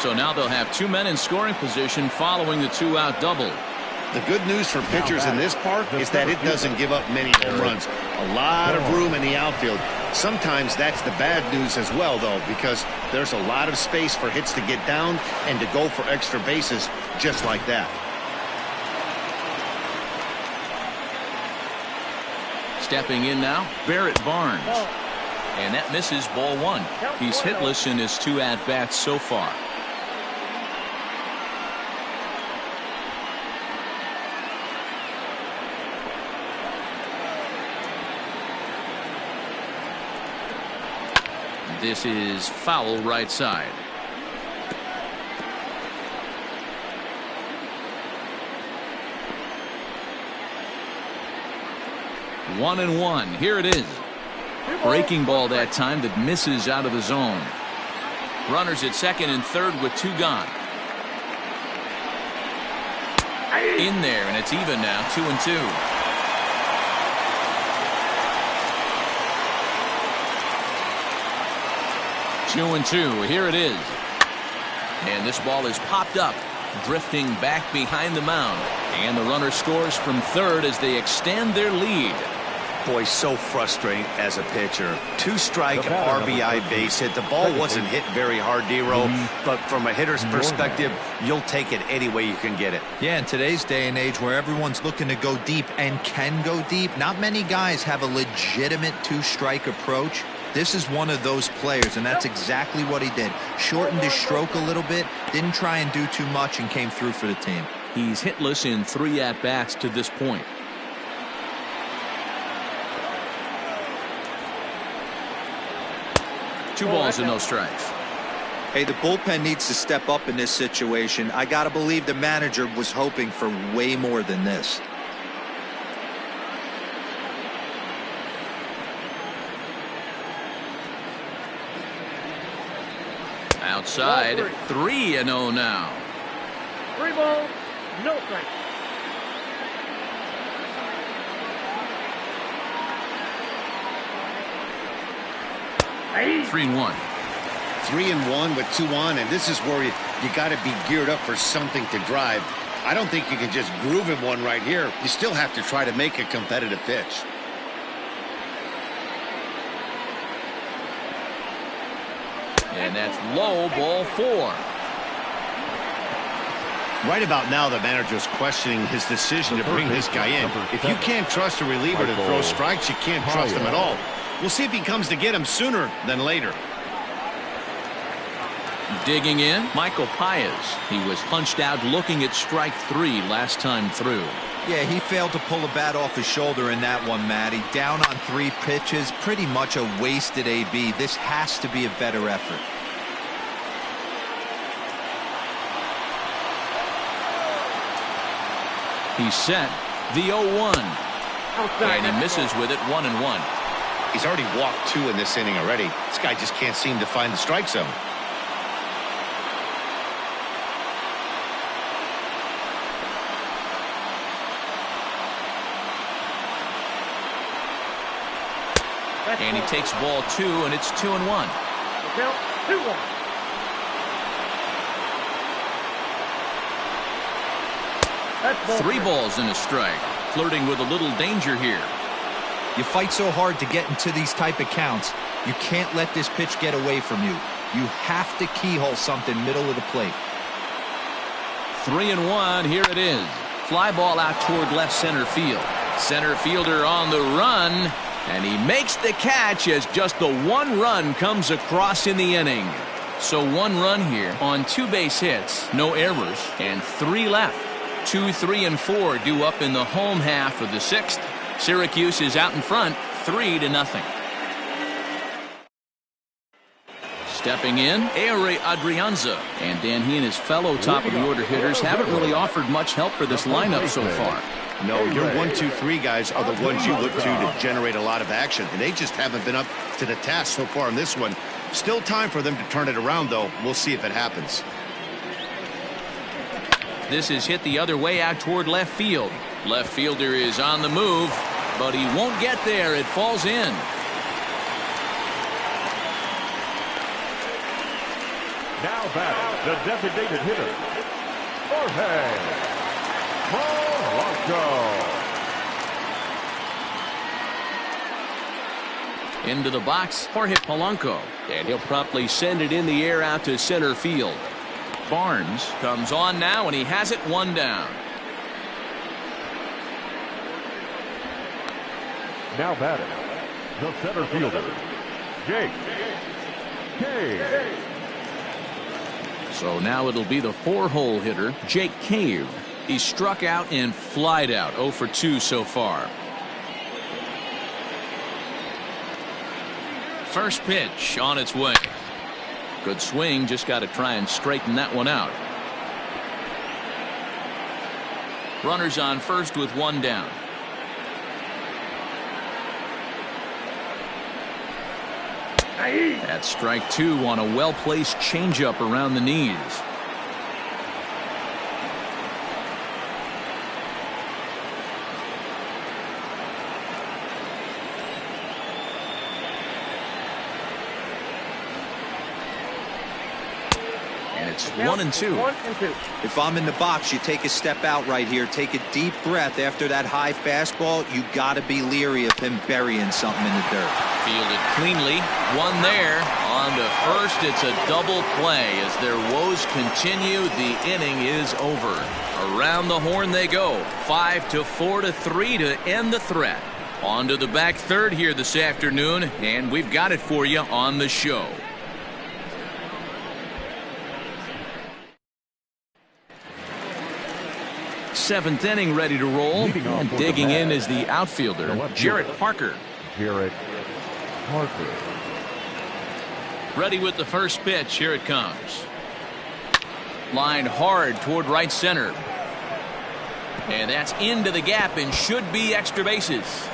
So now they'll have 2 men in scoring position following the 2-out double. The good news for pitchers in this park is that it doesn't give up many home runs. A lot of room in the outfield. Sometimes that's the bad news as well, though, because there's a lot of space for hits to get down and to go for extra bases just like that. Stepping in now, Barrett Barnes. And that misses, ball 1. He's hitless in his 2 at-bats so far. This is foul right side. One and one. Here it is. Breaking ball that time that misses out of the zone. Runners at second and third with 2 gone. In there, and it's even now, 2-2. 2-2. Here it is. And this ball is popped up, drifting back behind the mound. And the runner scores from third as they extend their lead. Boy, so frustrating as a pitcher. 2-strike RBI base hit. The ball wasn't hit very hard, Dero, but from a hitter's perspective, you'll take it any way you can get it. Yeah, in today's day and age where everyone's looking to go deep and can go deep, not many guys have a legitimate 2-strike approach. This is one of those players, and that's exactly what he did. Shortened his stroke a little bit, didn't try and do too much, and came through for the team. He's hitless in 3 at-bats to this point. Two balls and no strikes. Hey, the bullpen needs to step up in this situation. I got to believe the manager was hoping for way more than this. Outside, 3-0 now. 3 balls, no strikes. 3-1. 3-1 with 2 on, and this is where you got to be geared up for something to drive. I don't think you can just groove him one right here. You still have to try to make a competitive pitch. And that's low, ball 4. Right about now, the manager's questioning his decision to bring this guy in. If you can't trust a reliever to throw strikes, you can't trust him at all. We'll see if he comes to get him sooner than later. Digging in, Michael Paez. He was punched out looking at strike 3 last time through. Yeah, he failed to pull a bat off his shoulder in that one, Matty. Down on 3 pitches, pretty much a wasted AB. This has to be a better effort. He's set. The 0-1. And he misses with it, 1-1. He's already walked 2 in this inning already. This guy just can't seem to find the strike zone. And he takes ball 2, and it's 2-1. Count 2-1. That's ball 3 balls and a strike. Flirting with a little danger here. You fight so hard to get into these type of counts. You can't let this pitch get away from you. You have to keyhole something middle of the plate. 3-1. Here it is. Fly ball out toward left center field. Center fielder on the run. And he makes the catch as just the 1 run comes across in the inning. So 1 run here on 2 base hits, no errors, and 3 left. 2, 3, and 4 due up in the home half of the 6th. Syracuse is out in front, 3-0. Stepping in, Ehire Adrianza. And Dan, he and his fellow top-of-the-order hitters haven't really offered much help for this lineup so far. No, your 1, 2, 3 guys are the ones you look to generate a lot of action, and they just haven't been up to the task so far in this one. Still time for them to turn it around, though. We'll see if it happens. This is hit the other way out toward left field. Left fielder is on the move, but he won't get there. It falls in. Now batting, the designated hitter, Jorge Polanco. Into the box, Jorge Polanco. And he'll promptly send it in the air out to center field. Barnes comes on now, and he has it 1 down. Now batting, the center fielder, Jake Cave. So now it'll be the 4-hole hitter, Jake Cave. He struck out and flied out, 0 for 2 so far. First pitch on its way. Good swing, just got to try and straighten that one out. Runners on first with 1 down. That's strike 2 on a well-placed changeup around the knees. It's 1-2. 1-2. If I'm in the box, you take a step out right here. Take a deep breath after that high fastball. You got to be leery of him burying something in the dirt. Fielded cleanly. 1 there. On to first. It's a double play. As their woes continue, the inning is over. Around the horn they go. 5-4-3 to end the threat. On to the back third here this afternoon, and we've got it for you on the show. Seventh inning ready to roll, and digging in is the outfielder, Jarrett Parker. Jarrett Parker. Ready with the first pitch. Here it comes. Line hard toward right center. And that's into the gap and should be extra bases.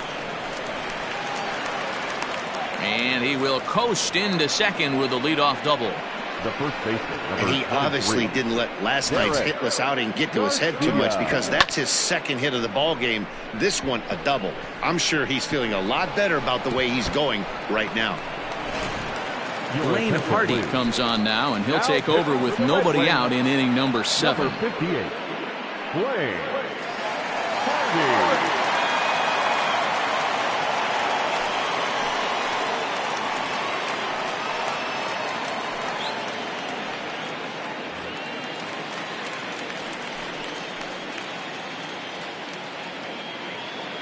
And he will coast into second with a leadoff double. The first baseman. And he obviously didn't let last night's hitless outing get to his head too much, because that's his second hit of the ball game. This one a double. I'm sure he's feeling a lot better about the way he's going right now. Lane Hardy comes on now, and he'll take over with nobody out in inning number 7. Number 58, Lane Hardy.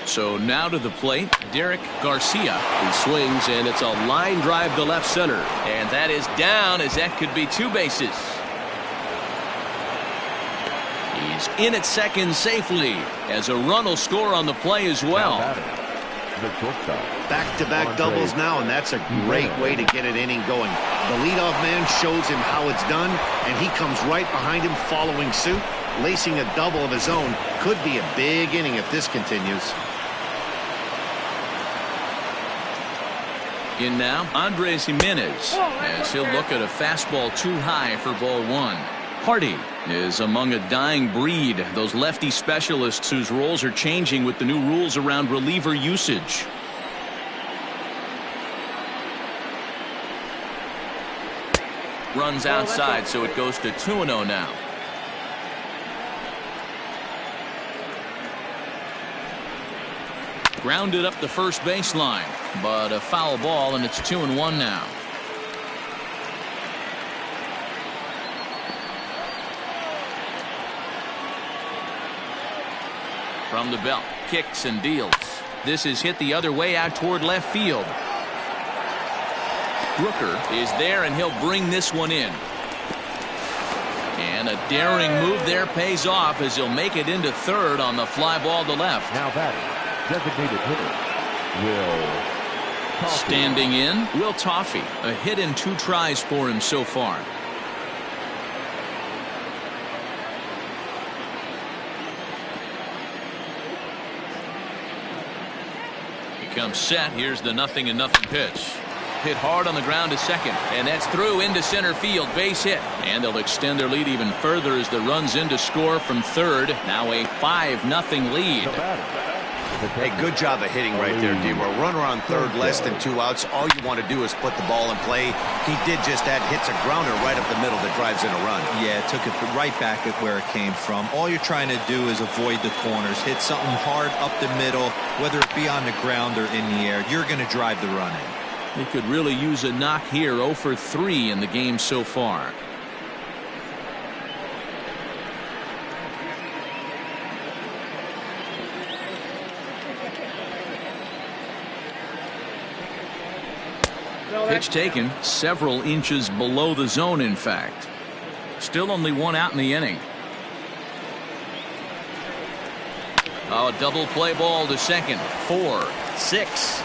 So now to the plate, Derek Garcia. He swings, and it's a line drive to left center. And that is down, as that could be 2 bases. He's in at second safely, as a run will score on the play as well. Back-to-back doubles now, and that's a great way to get an inning going. The leadoff man shows him how it's done, and he comes right behind him following suit, lacing a double of his own. Could be a big inning if this continues. In now, Andres Jimenez, as he'll look at a fastball too high for ball 1. Hardy is among a dying breed, those lefty specialists whose roles are changing with the new rules around reliever usage. Runs outside, so it goes to 2-0 now. Grounded up the first baseline, but a foul ball, and it's 2-1 now. From the belt, kicks and deals. This is hit the other way out toward left field. Brooker is there, and he'll bring this one in. And a daring move there pays off, as he'll make it into third on the fly ball to left. Now batting, designated hitter, Will Toffey. Standing in, Will Toffey. A hit in 2 tries for him so far. He comes set. Here's the 0-0 pitch. Hit hard on the ground to second, and that's through into center field. Base hit, and they'll extend their lead even further as the run's in to score from third. Now a 5-0 lead. Hey, good job of hitting right there, D. A runner on third, less than 2 outs. All you want to do is put the ball in play. He did just that. Hits a grounder right up the middle that drives in a run. Yeah, took it right back at where it came from. All you're trying to do is avoid the corners. Hit something hard up the middle, whether it be on the ground or in the air. You're going to drive the run in. He could really use a knock here. 0 for 3 in the game so far. Pitch taken several inches below the zone, in fact. Still only 1 out in the inning. Oh, double play ball to second. 4, 6,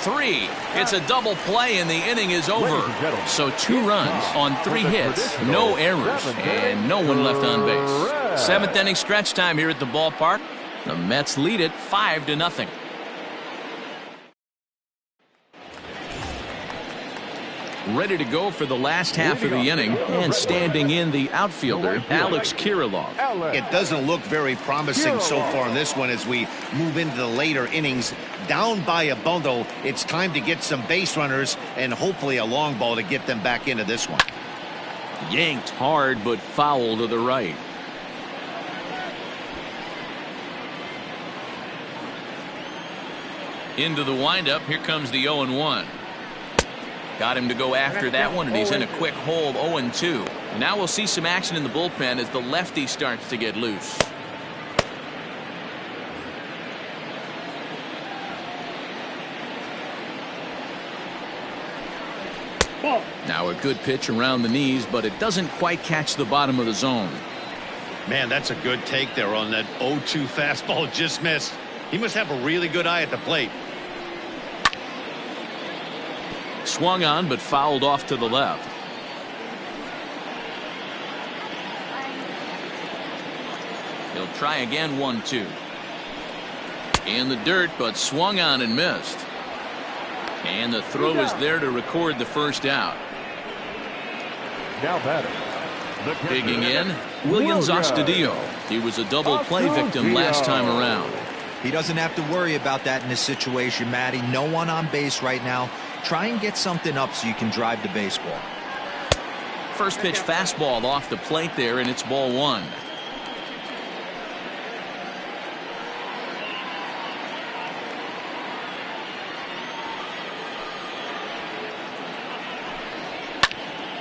3. It's a double play, and the inning is over. So 2 runs on 3 hits, no errors, and no one left on base. 7th inning stretch time here at the ballpark. The Mets lead it 5-0. Ready to go for the last half of the inning, and standing in the outfielder, Alex Kirilloff. It doesn't look very promising so far in this one as we move into the later innings. Down by a bundle, it's time to get some base runners and hopefully a long ball to get them back into this one. Yanked hard, but foul to the right. Into the windup, here comes the 0-1. Got him to go after that one, and he's in a quick hold. 0-2. Now we'll see some action in the bullpen as the lefty starts to get loose. Now a good pitch around the knees, but it doesn't quite catch the bottom of the zone. Man, that's a good take there on that 0-2 fastball. Just missed. He must have a really good eye at the plate. Swung on, but fouled off to the left. He'll try again. 1-2. In the dirt, but swung on and missed. And the throw is there to record the first out. Now batting. Digging in, Willians Astudillo. He was a double play victim last time around. He doesn't have to worry about that in this situation, Matty. No one on base right now. Try and get something up so you can drive the baseball. First pitch fastball off the plate there, and it's ball one.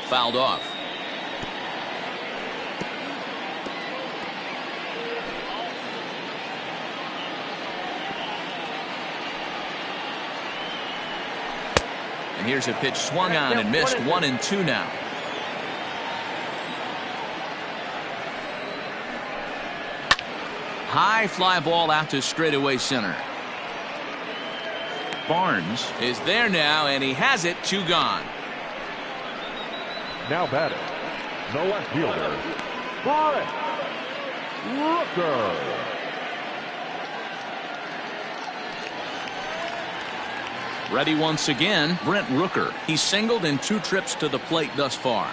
Fouled off. And here's a pitch swung on and missed. 1-2 now. High fly ball out to straightaway center. Barnes is there now, and he has it. 2 gone. Now batting, the left fielder, Brent Rooker. Ready once again, Brent Rooker. He's singled in 2 trips to the plate thus far.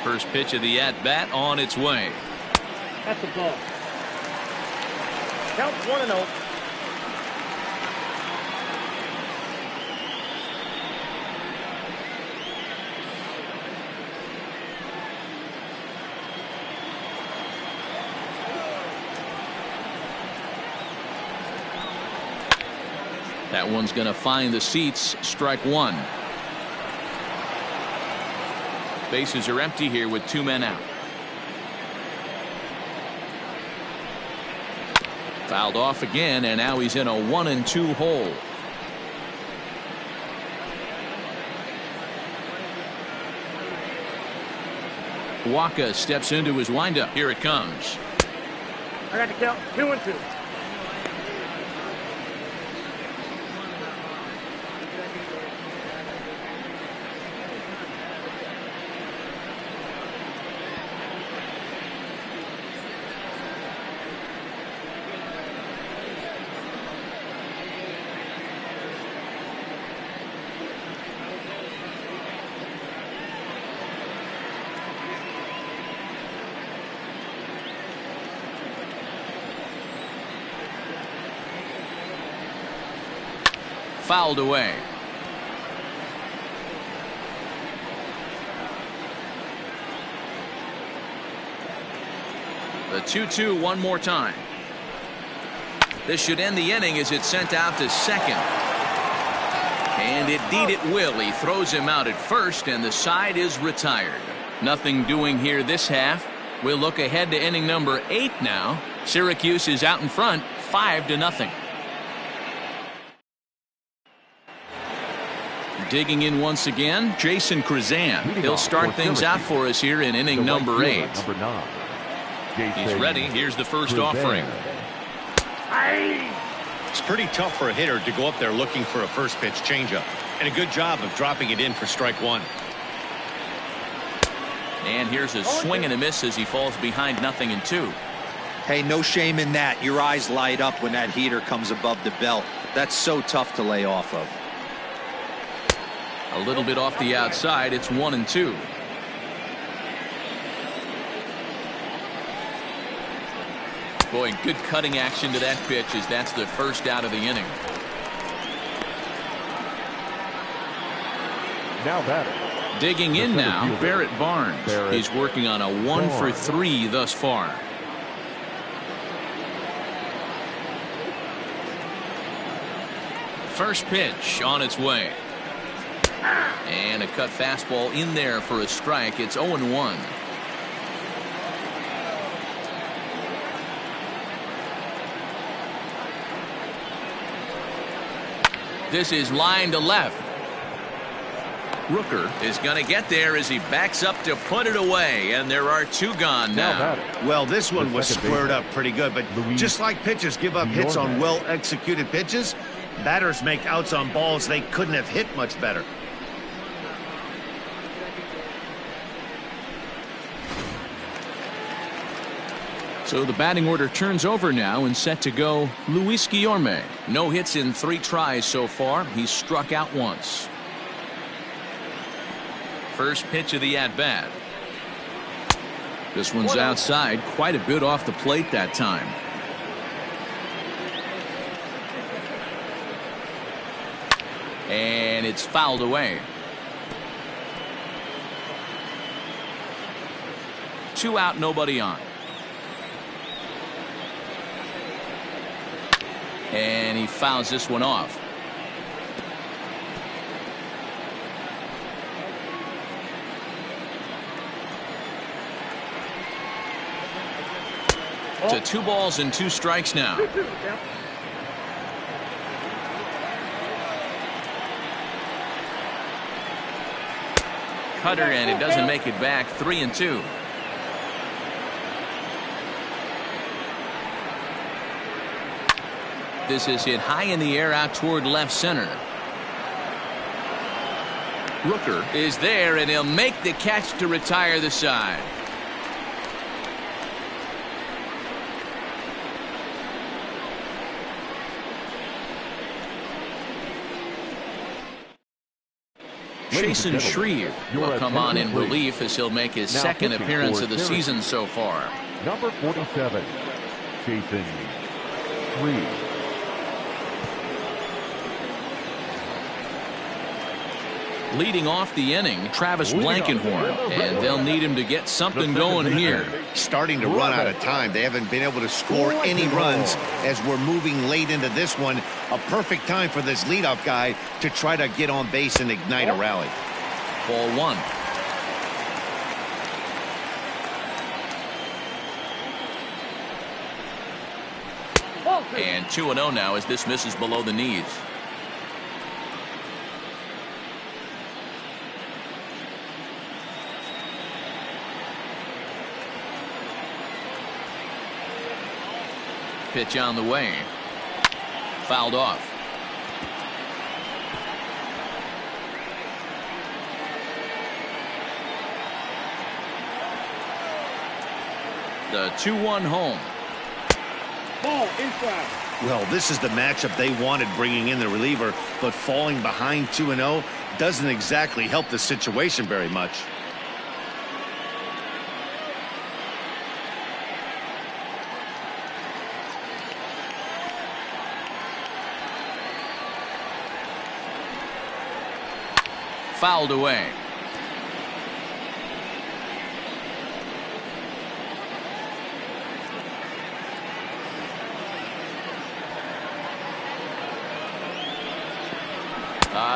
First pitch of the at-bat on its way. That's a ball. Count 1-0. That one's going to find the seats. Strike 1. Bases are empty here with 2 men out. Fouled off again, and now he's in a 1-2 hole. Waka steps into his windup. Here it comes. I got to count 2-2. Fouled away. The 2-2 one more time. This should end the inning as it's sent out to second. And indeed it will. He throws him out at first, and the side is retired. Nothing doing here this half. We'll look ahead to inning number 8 now. Syracuse is out in front, 5-0. Digging in once again, Jason Krizan. He'll start things out for us here in inning number 8. Number 9. He's ready. Here's the first offering. It's pretty tough for a hitter to go up there looking for a first pitch changeup, and a good job of dropping it in for strike 1. And here's a swing and a miss as he falls behind 0-2. Hey, no shame in that. Your eyes light up when that heater comes above the belt. That's so tough to lay off of. A little bit off the outside. It's 1-2. Boy, good cutting action to that pitch as that's the first out of the inning. Now batting. Digging in now, Barrett Barnes. He's working on a 1-for-3 thus far. First pitch on its way. And a cut fastball in there for a strike. It's 0-1. This is line to left. Rooker is going to get there as he backs up to put it away, and there are 2 gone now. Well, this one was squared up pretty good, but just like pitchers give up hits on well-executed pitches, batters make outs on balls they couldn't have hit much better. So the batting order turns over now and set to go Luis Guillorme. No hits in 3 tries so far. He's struck out once. First pitch of the at-bat. This one's outside, quite a bit off the plate that time. And it's fouled away. 2 out, nobody on. And he fouls this one off. To 2 balls and 2 strikes now. Cutter, and it doesn't make it back. 3-2. This is hit high in the air out toward left center. Rooker is there, and he'll make the catch to retire the side. Jason Shreve will come on in relief as he'll make his second appearance of the season so far. Number 47, Jason Shreve. Leading off the inning, Travis Blankenhorn, and they'll need him to get something going here. Starting to run out of time. They haven't been able to score any runs as we're moving late into this one. A perfect time for this leadoff guy to try to get on base and ignite a rally. Ball 1. And 2-0 now as this misses below the knees. Pitch on the way. Fouled off. The 2-1 home. Ball inside. Well, this is the matchup they wanted, bringing in the reliever, but falling behind 2-0 doesn't exactly help the situation very much. Fouled away.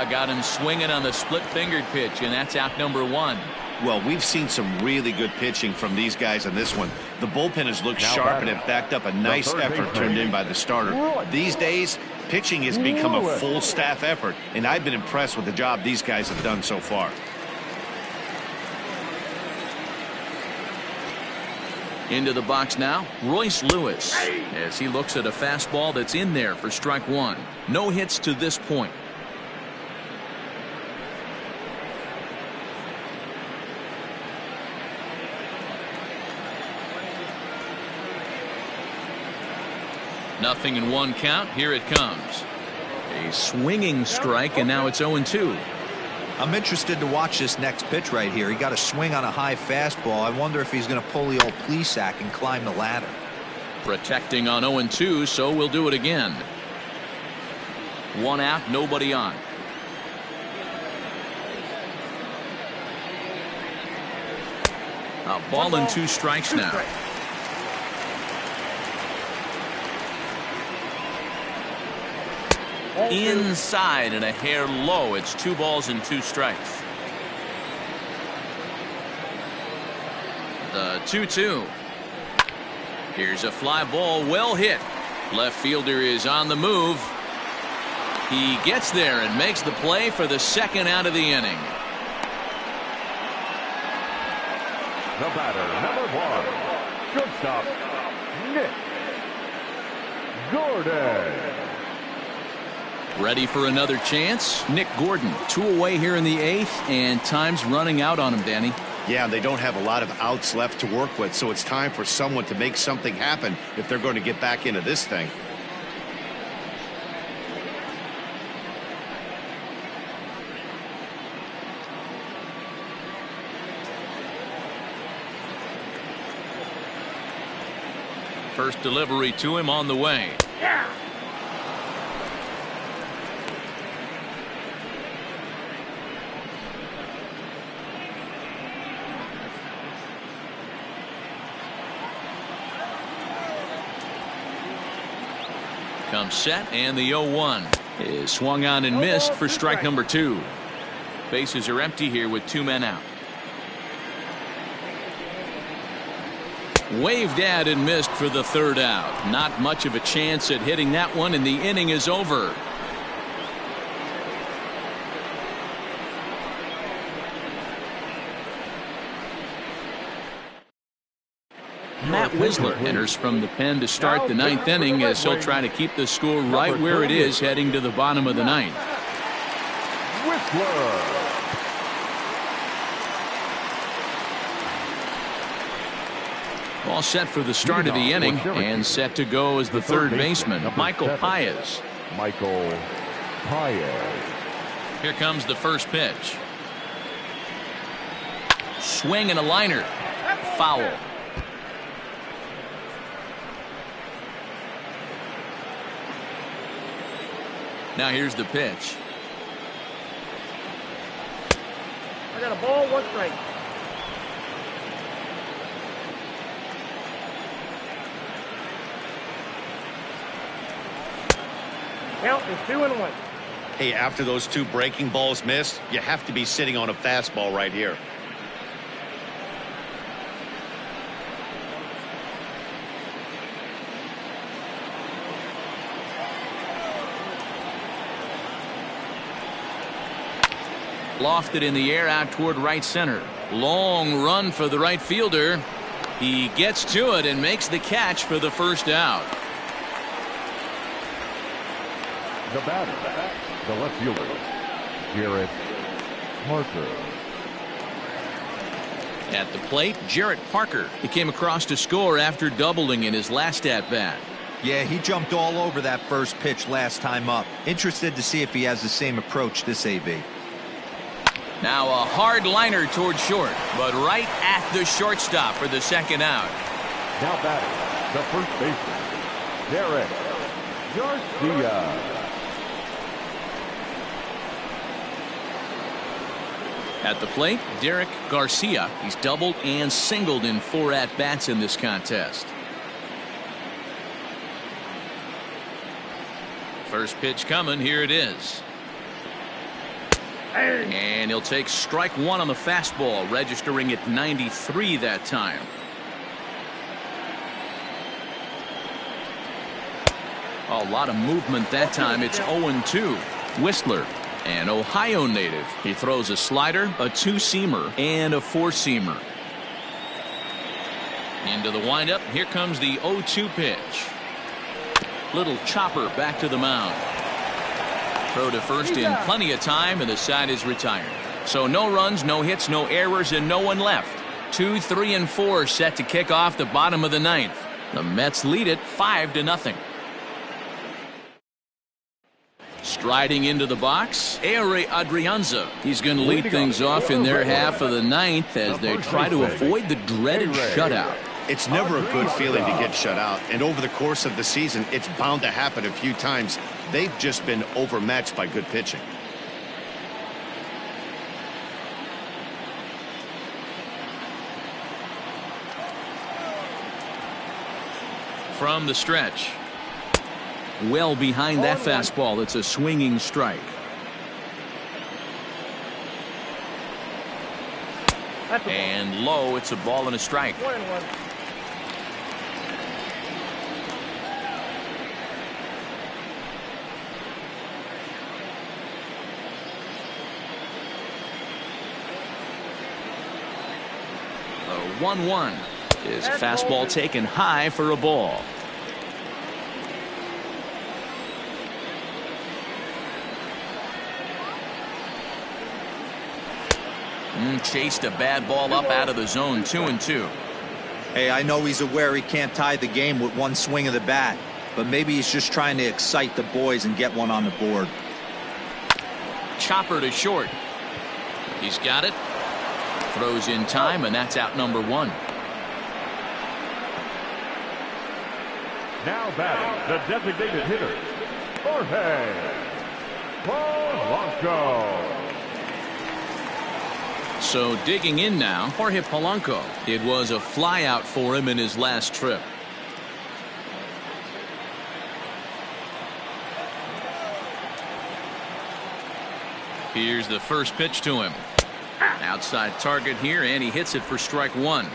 Got him swinging on the split-fingered pitch, and that's out number 1. Well, we've seen some really good pitching from these guys in this one. The bullpen has looked sharp, and it backed up a nice effort turned in by the starter. These days, pitching has become a full staff effort, and I've been impressed with the job these guys have done so far. Into the box now, Royce Lewis, as he looks at a fastball that's in there for strike 1. No hits to this point. Nothing in 1 count. Here it comes. A swinging strike, and now it's 0-2. I'm interested to watch this next pitch right here. He got a swing on a high fastball. I wonder if he's going to pull the old Plesac and climb the ladder. Protecting on 0-2, so we'll do it again. 1 out, nobody on. A ball and 2 strikes now. Inside and a hair low. It's 2 balls and 2 strikes. The 2-2. Here's a fly ball, well hit. Left fielder is on the move. He gets there and makes the play for the 2nd out of the inning. The batter, number 1, shortstop, Nick Gordon. Ready for another chance? Nick Gordon, 2 away here in the 8th, and time's running out on him, Danny. Yeah, they don't have a lot of outs left to work with, so it's time for someone to make something happen if they're going to get back into this thing. First delivery to him on the way. Yeah. comes set, and the 0-1 is swung on and missed for strike number 2. Bases are empty here with 2 men out. Waved at and missed for the 3rd out. Not much of a chance at hitting that one, and the inning is over. Matt Wisler enters from the pen to start the 9th inning, as he'll try to keep the score right where it is heading to the bottom of the 9th. Wisler. All set for the start of the inning, and set to go as the 3rd baseman, Michael Paez. Michael Paez. Here comes the first pitch. Swing and a liner. Foul. Now here's the pitch. I got a ball, 1 strike. Count is 2-1. Hey, after those 2 breaking balls missed, you have to be sitting on a fastball right here. Lofted in the air out toward right center. Long run for the right fielder. He gets to it and makes the catch for the 1st out. The batter, the left fielder, Jarrett Parker. At the plate, Jarrett Parker. He came across to score after doubling in his last at-bat. Yeah, he jumped all over that first pitch last time up. Interested to see if he has the same approach this AB. Now a hard liner toward short, but right at the shortstop for the 2nd out. Now batting, the first baseman, Derek Garcia. At the plate, Derek Garcia. He's doubled and singled in 4 at-bats in this contest. First pitch coming. Here it is. And he'll take strike 1 on the fastball, registering at 93 that time. A lot of movement that time. It's 0-2. Whistler, an Ohio native. He throws a slider, a 2-seamer, and a 4-seamer. Into the windup. Here comes the 0-2 pitch. Little chopper back to the mound. Throw to first in plenty of time, and the side is retired. So no runs, no hits, no errors, and no one left. 2, 3, and 4 set to kick off the bottom of the 9th. The Mets lead it 5-0. Striding into the box, Ehire Adrianza. He's going to lead things off in their half of the 9th as they try to avoid the dreaded shutout. It's never a good feeling to get shut out, and over the course of the season, it's bound to happen a few times. They've just been overmatched by good pitching. From the stretch. Well behind that fastball. It's a swinging strike. And low. It's a ball and a strike. 1-1. The 1-1 is fastball taken high for a ball. Chased a bad ball up out of the zone. 2-2. Hey, I know he's aware he can't tie the game with one swing of the bat, but maybe he's just trying to excite the boys and get one on the board. Chopper to short. He's got it. Throws in time, and that's out number 1. Now batting, the designated hitter, Jorge Polanco. So digging in now, Jorge Polanco. It was a flyout for him in his last trip. Here's the first pitch to him. Outside target here, and he hits it for strike one.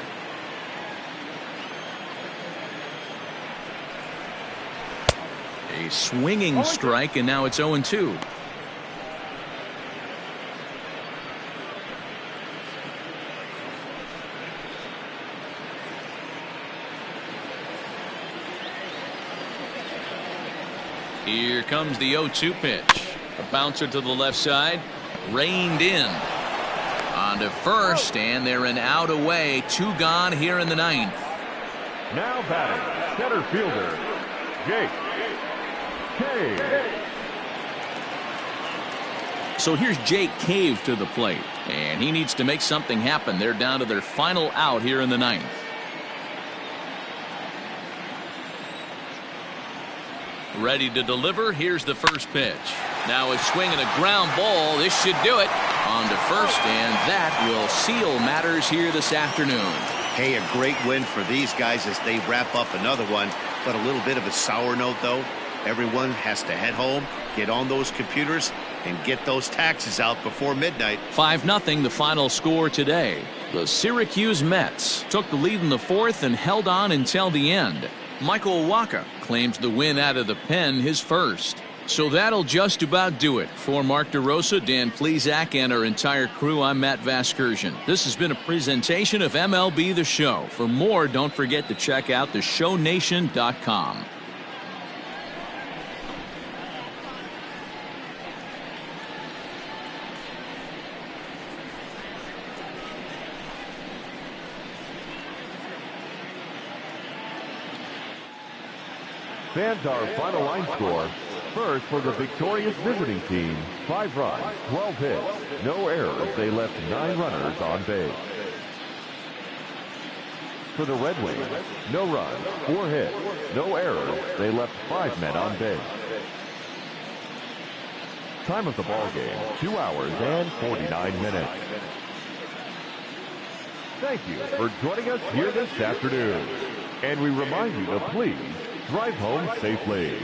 A swinging strike, and now it's 0-2. Here comes the 0-2 pitch. A bouncer to the left side. Reined in. On to first, and they're an out away. 2 gone here in the 9th. Now batting, center fielder, Jake Cave. So here's Jake Cave to the plate, and he needs to make something happen. They're down to their final out here in the 9th. Ready to deliver. Here's the first pitch. Now a swing and a ground ball. This should do it. On to first, and that will seal matters here this afternoon. Hey, a great win for these guys as they wrap up another one, but a little bit of a sour note, though. Everyone has to head home, get on those computers, and get those taxes out before midnight. 5-0 the final score today. The Syracuse Mets took the lead in the 4th and held on until the end. Michael Wacha claims the win out of the pen, his first. So that'll just about do it. For Mark DeRosa, Dan Plesac, and our entire crew, I'm Matt Vasgersian. This has been a presentation of MLB The Show. For more, don't forget to check out theshownation.com. Fans, our final line score. First, for the victorious visiting team, 5 runs, 12 hits, no errors. They left 9 runners on base. For the Red Wings, no runs, 4 hits, no errors. They left 5 men on base. Time of the ball game, 2 hours and 49 minutes. Thank you for joining us here this afternoon. And we remind you to please drive home safely.